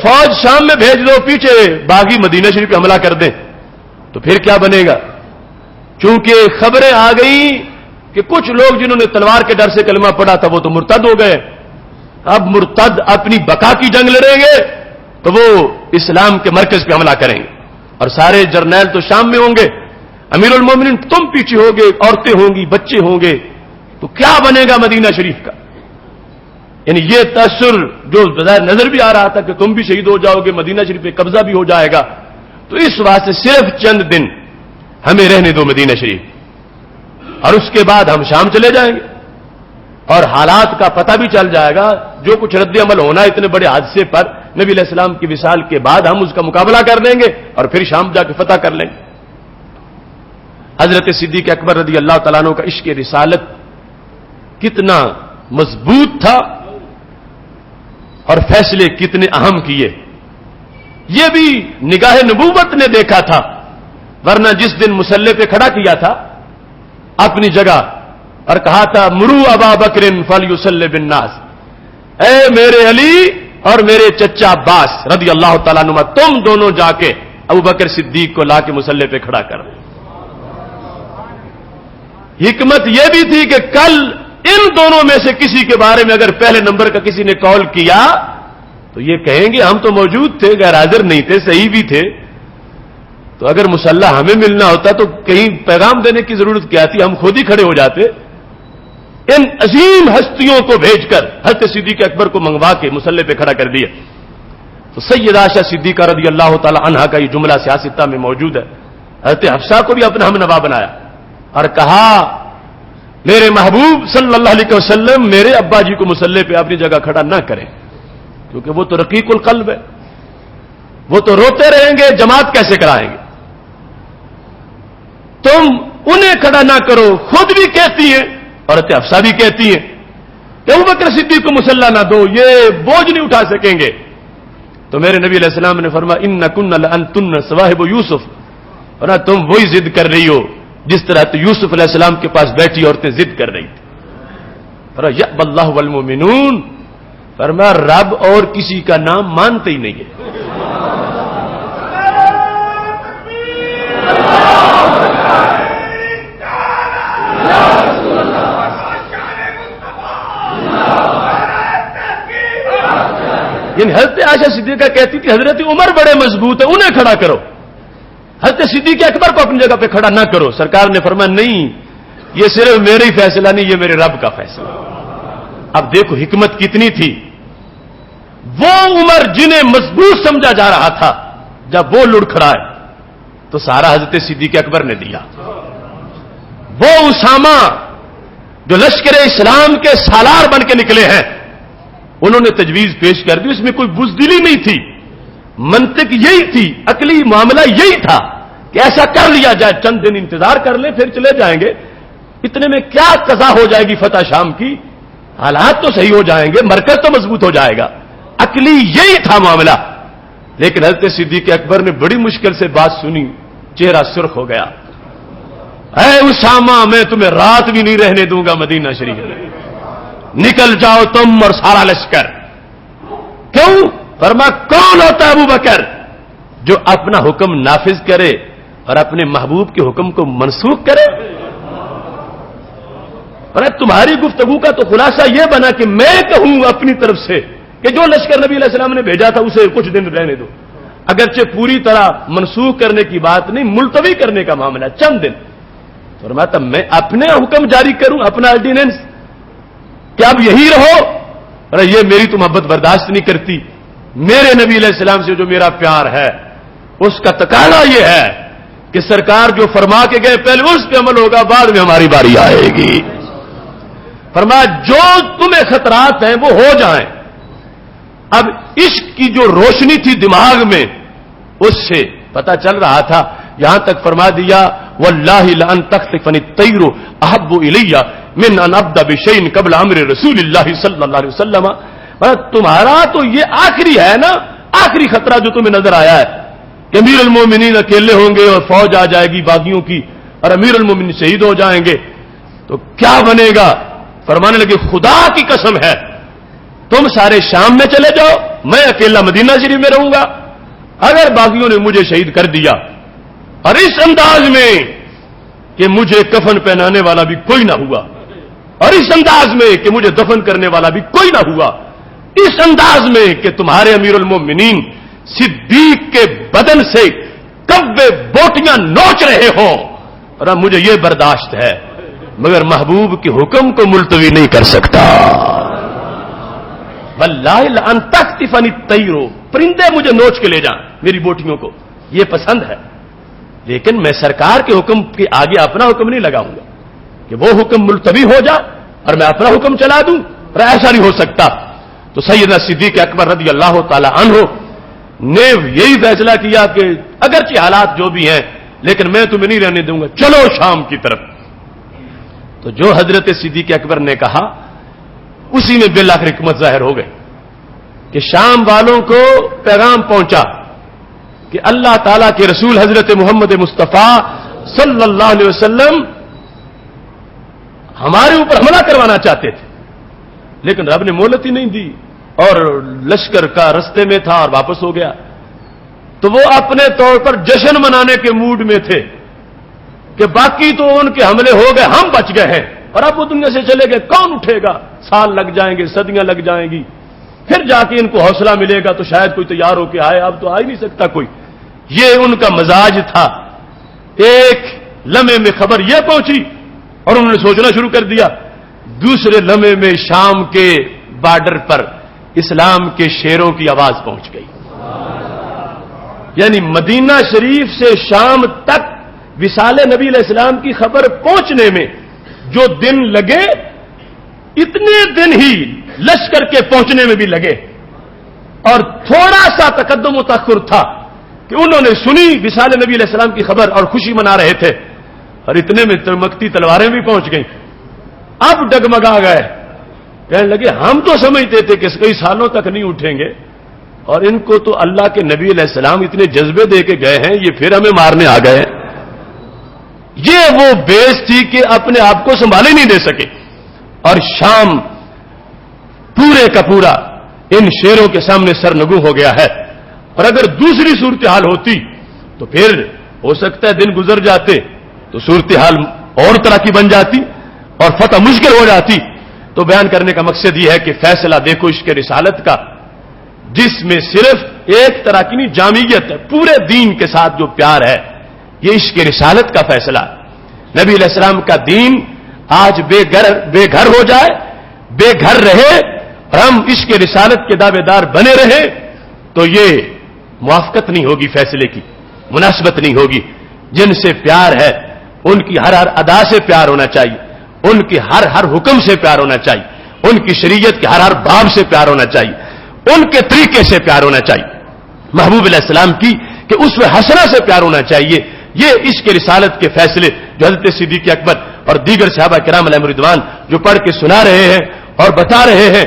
فوج شام میں بھیج دو, پیچھے باغی مدینہ شریف پہ حملہ کر دیں تو پھر کیا بنے گا. چونکہ خبریں آ گئیں کہ کچھ لوگ جنہوں نے تلوار کے ڈر سے کلمہ پڑھا تھا وہ تو مرتد ہو گئے. اب مرتد اپنی بقا کی جنگ لڑیں گے تو وہ اسلام کے مرکز پہ حملہ کریں گے, اور سارے جرنیل تو شام میں ہوں گے, امیر المومنین تم پیچھے ہوگے, عورتیں ہوں گی, بچے ہوں گے, تو کیا بنے گا مدینہ شریف کا. یعنی یہ تاثر جو بظاہر نظر بھی آ رہا تھا کہ تم بھی شہید ہو جاؤ گے، مدینہ شریف پہ قبضہ بھی ہو جائے گا، تو اس واسطے صرف چند دن ہمیں رہنے دو مدینہ شریف، اور اس کے بعد ہم شام چلے جائیں گے، اور حالات کا پتہ بھی چل جائے گا، جو کچھ رد عمل ہونا اتنے بڑے حادثے پر نبی علیہ السلام کی وصال کے بعد ہم اس کا مقابلہ کر لیں گے اور پھر شام جا کے فتح کر لیں گے۔ حضرت صدیق اکبر رضی اللہ تعالیٰ عنہ کا عشق رسالت کتنا مضبوط تھا اور فیصلے کتنے اہم کیے، یہ بھی نگاہ نبوت نے دیکھا تھا، ورنہ جس دن مسلح پہ کھڑا کیا تھا اپنی جگہ اور کہا تھا مرو ابا بکر فلیصلی بالناس، اے میرے علی اور میرے چچا عباس رضی اللہ تعالیٰ عنہ، تم دونوں جا کے ابو بکر صدیق کو لا کے مسلح پہ کھڑا کر۔ حکمت یہ بھی تھی کہ کل ان دونوں میں سے کسی کے بارے میں اگر پہلے نمبر کا کسی نے کال کیا تو یہ کہیں گے ہم تو موجود تھے، غیر حاضر نہیں تھے، صحیح بھی تھے، تو اگر مسلح ہمیں ملنا ہوتا تو کہیں پیغام دینے کی ضرورت کیا تھی، ہم خود ہی کھڑے ہو جاتے۔ ان عظیم ہستیوں کو بھیج کر حضرت صدیق اکبر کو منگوا کے مسلح پہ کھڑا کر دیا۔ تو سیدہ عائشہ صدیقہ رضی اللہ تعالی عنہا کا یہ جملہ سیاستہ میں موجود ہے، حضرت حفصہ کو بھی اپنا ہم نوا بنایا اور کہا میرے محبوب صلی اللہ علیہ وسلم میرے ابا جی کو مسلح پہ اپنی جگہ کھڑا نہ کریں، کیونکہ وہ تو رقیق القلب ہے، وہ تو روتے رہیں گے، جماعت کیسے کرائیں گے، تم انہیں کھڑا نہ کرو۔ خود بھی کہتی ہیں اور حفصہ بھی کہتی ہیں کہ ابو بکر صدیق کو مسلح نہ دو، یہ بوجھ نہیں اٹھا سکیں گے۔ تو میرے نبی علیہ السلام نے فرمایا انکن لانتن صواحب یوسف، اور تم وہی ضد کر رہی ہو جس طرح تو یوسف علیہ السلام کے پاس بیٹھی عورتیں ضد کر رہی تھی۔ فرمایا یأب اللہ والمؤمنون، فرمایا رب اور کسی کا نام مانتے ہی نہیں ہے۔ یعنی حضرت عائشہ صدیقہ کہتی تھی حضرت عمر بڑے مضبوط ہیں، انہیں کھڑا کرو، حضرت صدیق اکبر کو اپنی جگہ پہ کھڑا نہ کرو۔ سرکار نے فرمایا نہیں، یہ صرف میرا ہی فیصلہ نہیں، یہ میرے رب کا فیصلہ۔ اب دیکھو حکمت کتنی تھی، وہ عمر جنہیں مضبوط سمجھا جا رہا تھا جب وہ لڑکھڑائے تو سارا حضرت صدیق اکبر نے دیا۔ وہ اسامہ جو لشکر اسلام کے سالار بن کے نکلے ہیں، انہوں نے تجویز پیش کر دی، اس میں کوئی بزدلی نہیں تھی، منطق یہی تھی، عقلی معاملہ یہی تھا کہ ایسا کر لیا جائے، چند دن انتظار کر لیں پھر چلے جائیں گے، اتنے میں کیا قضا ہو جائے گی فتح شام کی، حالات تو صحیح ہو جائیں گے، مرکز تو مضبوط ہو جائے گا، عقلی یہی تھا معاملہ۔ لیکن حضرت صدیق اکبر نے بڑی مشکل سے بات سنی، چہرہ سرخ ہو گیا، اے اسامہ میں تمہیں رات بھی نہیں رہنے دوں گا مدینہ شریف میں، نکل جاؤ تم اور سارا لشکر۔ کیوں؟ فرما کون ہوتا ہے ابو بکر جو اپنا حکم نافذ کرے اور اپنے محبوب کے حکم کو منسوخ کرے؟ پر تمہاری گفتگو کا تو خلاصہ یہ بنا کہ میں کہوں اپنی طرف سے کہ جو لشکر نبی علیہ السلام نے بھیجا تھا اسے کچھ دن رہنے دو، اگرچہ پوری طرح منسوخ کرنے کی بات نہیں، ملتوی کرنے کا معاملہ، چند دن۔ فرمایا میں اپنے حکم جاری کروں، اپنا آرڈیننس، کہ اب یہی رہو؟ ارے یہ میری تو محبت برداشت نہیں کرتی، میرے نبی علیہ السلام سے جو میرا پیار ہے اس کا تقاضا یہ ہے کہ سرکار جو فرما کے گئے پہلے اس پہ عمل ہوگا، بعد میں ہماری باری آئے گی۔ فرمایا جو تمہیں خطرات ہیں وہ ہو جائیں۔ اب عشق کی جو روشنی تھی دماغ میں اس سے پتہ چل رہا تھا، یہاں تک فرما دیا واللہ لان تخطفنی الطیر احب الی من ان ابدا بشیء قبل امر رسول اللہ صلی اللہ علیہ وسلم۔ تمہارا تو یہ آخری ہے نا، آخری خطرہ جو تمہیں نظر آیا ہے کہ امیر المومنین اکیلے ہوں گے اور فوج آ جائے گی باغیوں کی اور امیر المومنین شہید ہو جائیں گے تو کیا بنے گا؟ فرمانے لگے خدا کی قسم ہے تم سارے شام میں چلے جاؤ، میں اکیلا مدینہ شریف میں رہوں گا، اگر باغیوں نے مجھے شہید کر دیا اور اس انداز میں کہ مجھے کفن پہنانے والا بھی کوئی نہ ہوا، اور اس انداز میں کہ مجھے دفن کرنے والا بھی کوئی نہ ہوا، اس انداز میں کہ تمہارے امیر المومنین صدیق کے بدن سے کبے بوٹیاں نوچ رہے ہوں، اور اب مجھے یہ برداشت ہے، مگر محبوب کے حکم کو ملتوی نہیں کر سکتا۔ واللہ لان تخطفنی الطیر، پرندے مجھے نوچ کے لے جائیں میری بوٹیوں کو، یہ پسند ہے، لیکن میں سرکار کے حکم کے آگے اپنا حکم نہیں لگاؤں گا کہ وہ حکم ملتوی ہو جائے اور میں اپنا حکم چلا دوں، اور ایسا نہیں ہو سکتا۔ تو سیدنا صدیق اکبر رضی اللہ تعالی عنہ نے یہی فیصلہ کیا کہ اگرچہ حالات جو بھی ہیں لیکن میں تمہیں نہیں رہنے دوں گا، چلو شام کی طرف۔ تو جو حضرت صدیق اکبر نے کہا اسی میں بالآخر حکمت ظاہر ہو گئی کہ شام والوں کو پیغام پہنچا کہ اللہ تعالیٰ کے رسول حضرت محمد مصطفیٰ صلی اللہ علیہ وسلم ہمارے اوپر حملہ کروانا چاہتے تھے، لیکن رب نے مہلت ہی نہیں دی اور لشکر کا رستے میں تھا اور واپس ہو گیا۔ تو وہ اپنے طور پر جشن منانے کے موڈ میں تھے کہ باقی تو ان کے حملے ہو گئے، ہم بچ گئے ہیں، اور اب وہ دنیا سے چلے گئے، کون اٹھے گا؟ سال لگ جائیں گے، صدیاں لگ جائیں گی، پھر جا کے ان کو حوصلہ ملے گا تو شاید کوئی تیار ہو کے آئے، اب تو آ ہی نہیں سکتا کوئی۔ یہ ان کا مزاج تھا۔ ایک لمحے میں خبر یہ پہنچی اور انہوں نے سوچنا شروع کر دیا، دوسرے لمحے میں شام کے بارڈر پر اسلام کے شیروں کی آواز پہنچ گئی۔ یعنی مدینہ شریف سے شام تک وصال نبی علیہ السلام کی خبر پہنچنے میں جو دن لگے، اتنے دن ہی لشکر کے پہنچنے میں بھی لگے، اور تھوڑا سا تقدم و تاخر تھا کہ انہوں نے سنی وصال نبی علیہ السلام کی خبر اور خوشی منا رہے تھے، اور اتنے میں چمکتی تلواریں بھی پہنچ گئیں۔ اب ڈگمگا گئے، کہنے لگے ہم تو سمجھتے تھے کہ کئی سالوں تک نہیں اٹھیں گے، اور ان کو تو اللہ کے نبی علیہ السلام اتنے جذبے دے کے گئے ہیں، یہ پھر ہمیں مارنے آ گئے ہیں۔ یہ وہ بیس تھی کہ اپنے آپ کو سنبھالے نہیں دے سکے، اور شام پورے کا پورا ان شیروں کے سامنے سرنگوں ہو گیا ہے۔ اور اگر دوسری صورتحال ہوتی تو پھر ہو سکتا ہے دن گزر جاتے تو صورتحال اور طرح کی بن جاتی اور فتح مشکل ہو جاتی۔ تو بیان کرنے کا مقصد یہ ہے کہ فیصلہ دیکھو عشق رسالت کا، جس میں صرف ایک طرح کی نہیں جامعیت ہے، پورے دین کے ساتھ جو پیار ہے، یہ عشق رسالت کا فیصلہ۔ نبی علیہ السلام کا دین آج بے گھر ہو جائے، بے گھر رہے، اور ہم عشق رسالت کے دعوے دار بنے رہے تو یہ موافقت نہیں ہوگی، فیصلے کی مناسبت نہیں ہوگی۔ جن سے پیار ہے ان کی ہر ہر ادا سے پیار ہونا چاہیے، ان کی ہر ہر حکم سے پیار ہونا چاہیے، ان کی شریعت کے ہر ہر باب سے پیار ہونا چاہیے، ان کے طریقے سے پیار ہونا چاہیے، محبوب علیہ السلام کی کہ اسوہ حسنہ سے پیار ہونا چاہیے۔ یہ عشق رسالت کے فیصلے جو حضرت صدیق اکبر اور دیگر صحابہ کرام علیہم رضوان جو پڑھ کے سنا رہے ہیں اور بتا رہے ہیں،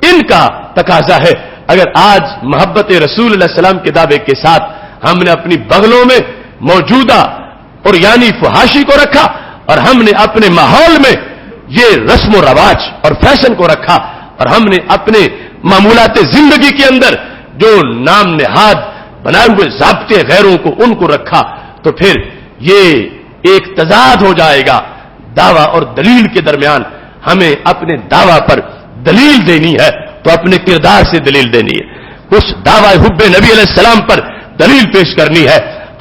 ان کا تقاضا ہے۔ اگر آج محبت رسول اللہ علیہ السلام کے دعوے کے ساتھ ہم نے اپنی بغلوں میں موجودہ اور یعنی فحاشی کو رکھا، اور ہم نے اپنے ماحول میں یہ رسم و رواج اور فیشن کو رکھا، اور ہم نے اپنے معمولات زندگی کے اندر جو نام نہاد بنائے ہوئے ضابطے غیروں کو ان کو رکھا، تو پھر یہ ایک تضاد ہو جائے گا دعویٰ اور دلیل کے درمیان۔ ہمیں اپنے دعویٰ پر دلیل دینی ہے تو اپنے کردار سے دلیل دینی ہے، اس دعویٰ حب نبی علیہ السلام پر دلیل پیش کرنی ہے،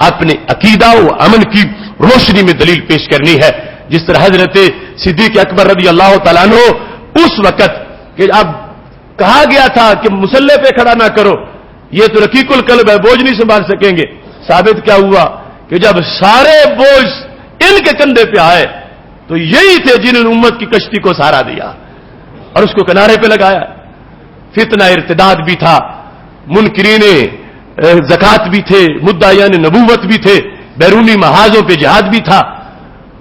اپنے عقیدہ و عمل کی روشنی میں دلیل پیش کرنی ہے۔ جس طرح حضرت صدیق اکبر رضی اللہ تعالیٰ عنہ اس وقت کہ اب کہا گیا تھا کہ مسلح پہ کھڑا نہ کرو، یہ تو رقیق القلب ہے، بوجھ نہیں سنبھال سکیں گے، ثابت کیا ہوا کہ جب سارے بوجھ ان کے کندھے پہ آئے تو یہی تھے جنہوں نے امت کی کشتی کو سہارا دیا اور اس کو کنارے پہ لگایا۔ فتنہ ارتداد بھی تھا، منکرین زکات بھی تھے، مدعیان نبوت بھی تھے، بیرونی محاذوں پہ جہاد بھی تھا،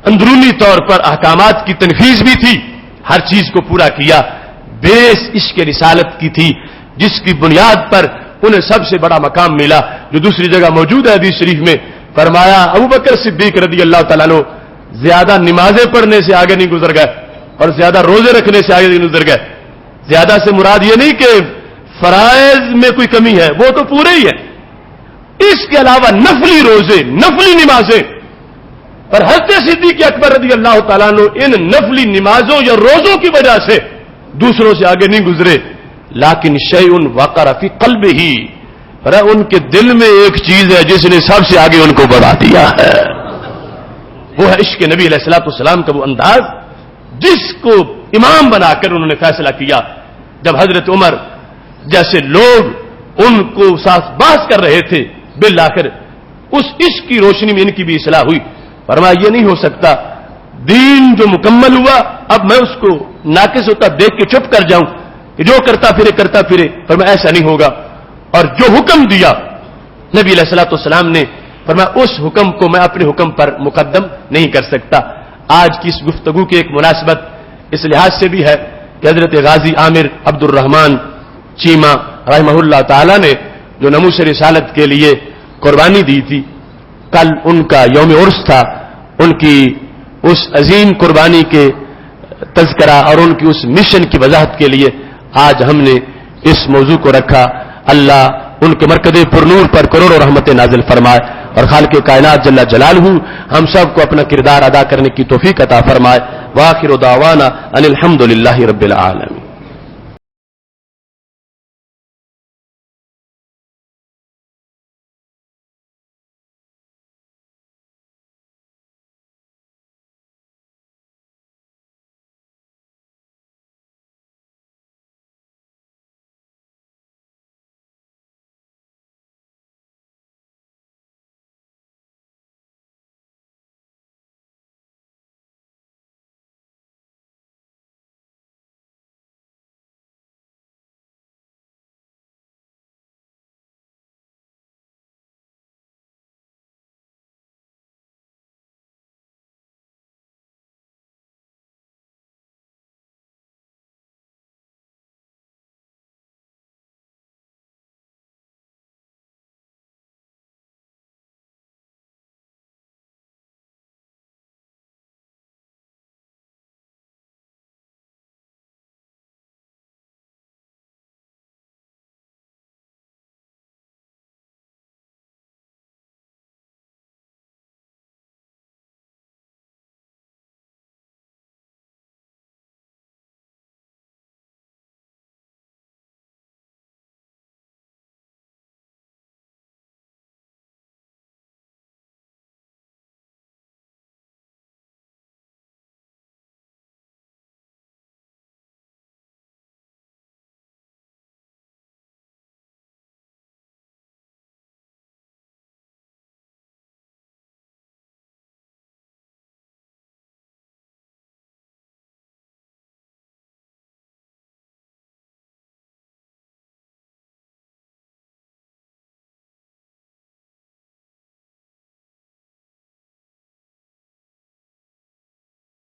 اندرونی طور پر احکامات کی تنفیذ بھی تھی، ہر چیز کو پورا کیا۔ بیس عشق رسالت کی تھی، جس کی بنیاد پر انہیں سب سے بڑا مقام ملا، جو دوسری جگہ موجود ہے حدیث شریف میں۔ فرمایا ابوبکر صدیق رضی اللہ تعالیٰ عنہ زیادہ نمازیں پڑھنے سے آگے نہیں گزر گئے اور زیادہ روزے رکھنے سے آگے نہیں گزر گئے۔ زیادہ سے مراد یہ نہیں کہ فرائض میں کوئی کمی ہے، وہ تو پورے ہی ہے، اس کے علاوہ نفلی روزے، نفلی نمازیں، اور حضرت صدیق اکبر رضی اللہ تعالیٰ عنہ ان نفلی نمازوں یا روزوں کی وجہ سے دوسروں سے آگے نہیں گزرے، لیکن شیء وقر فی قلبہ، پر ان کے دل میں ایک چیز ہے جس نے سب سے آگے ان کو بڑھا دیا ہے، وہ ہے عشق نبی علیہ الصلوۃ والسلام کا وہ انداز جس کو امام بنا کر انہوں نے فیصلہ کیا۔ جب حضرت عمر جیسے لوگ ان کو ساز باز کر رہے تھے، بالآخر اس عشق کی روشنی میں ان کی بھی اصلاح ہوئی. فرمایا یہ نہیں ہو سکتا، دین جو مکمل ہوا اب میں اس کو ناقص ہوتا دیکھ کے چپ کر جاؤں کہ جو کرتا پھرے. فرمایا ایسا نہیں ہوگا. اور جو حکم دیا نبی علیہ الصلوۃ والسلام نے، فرمایا اس حکم کو میں اپنے حکم پر مقدم نہیں کر سکتا. آج کی اس گفتگو کی ایک مناسبت اس لحاظ سے بھی ہے کہ حضرت غازی عامر عبد الرحمان چیمہ رحمہ اللہ تعالی نے جو ناموس رسالت کے لیے قربانی دی تھی، کل ان کا یوم عرس تھا. ان کی اس عظیم قربانی کے تذکرہ اور ان کی اس مشن کی وضاحت کے لیے آج ہم نے اس موضوع کو رکھا. اللہ ان کے مرکز پرنور پر کروڑوں رحمتیں نازل فرمائے اور خالق کائنات جل جلالہ ہم سب کو اپنا کردار ادا کرنے کی توفیق عطا فرمائے. وآخر دعوانا ان الحمد للہ رب العالمین.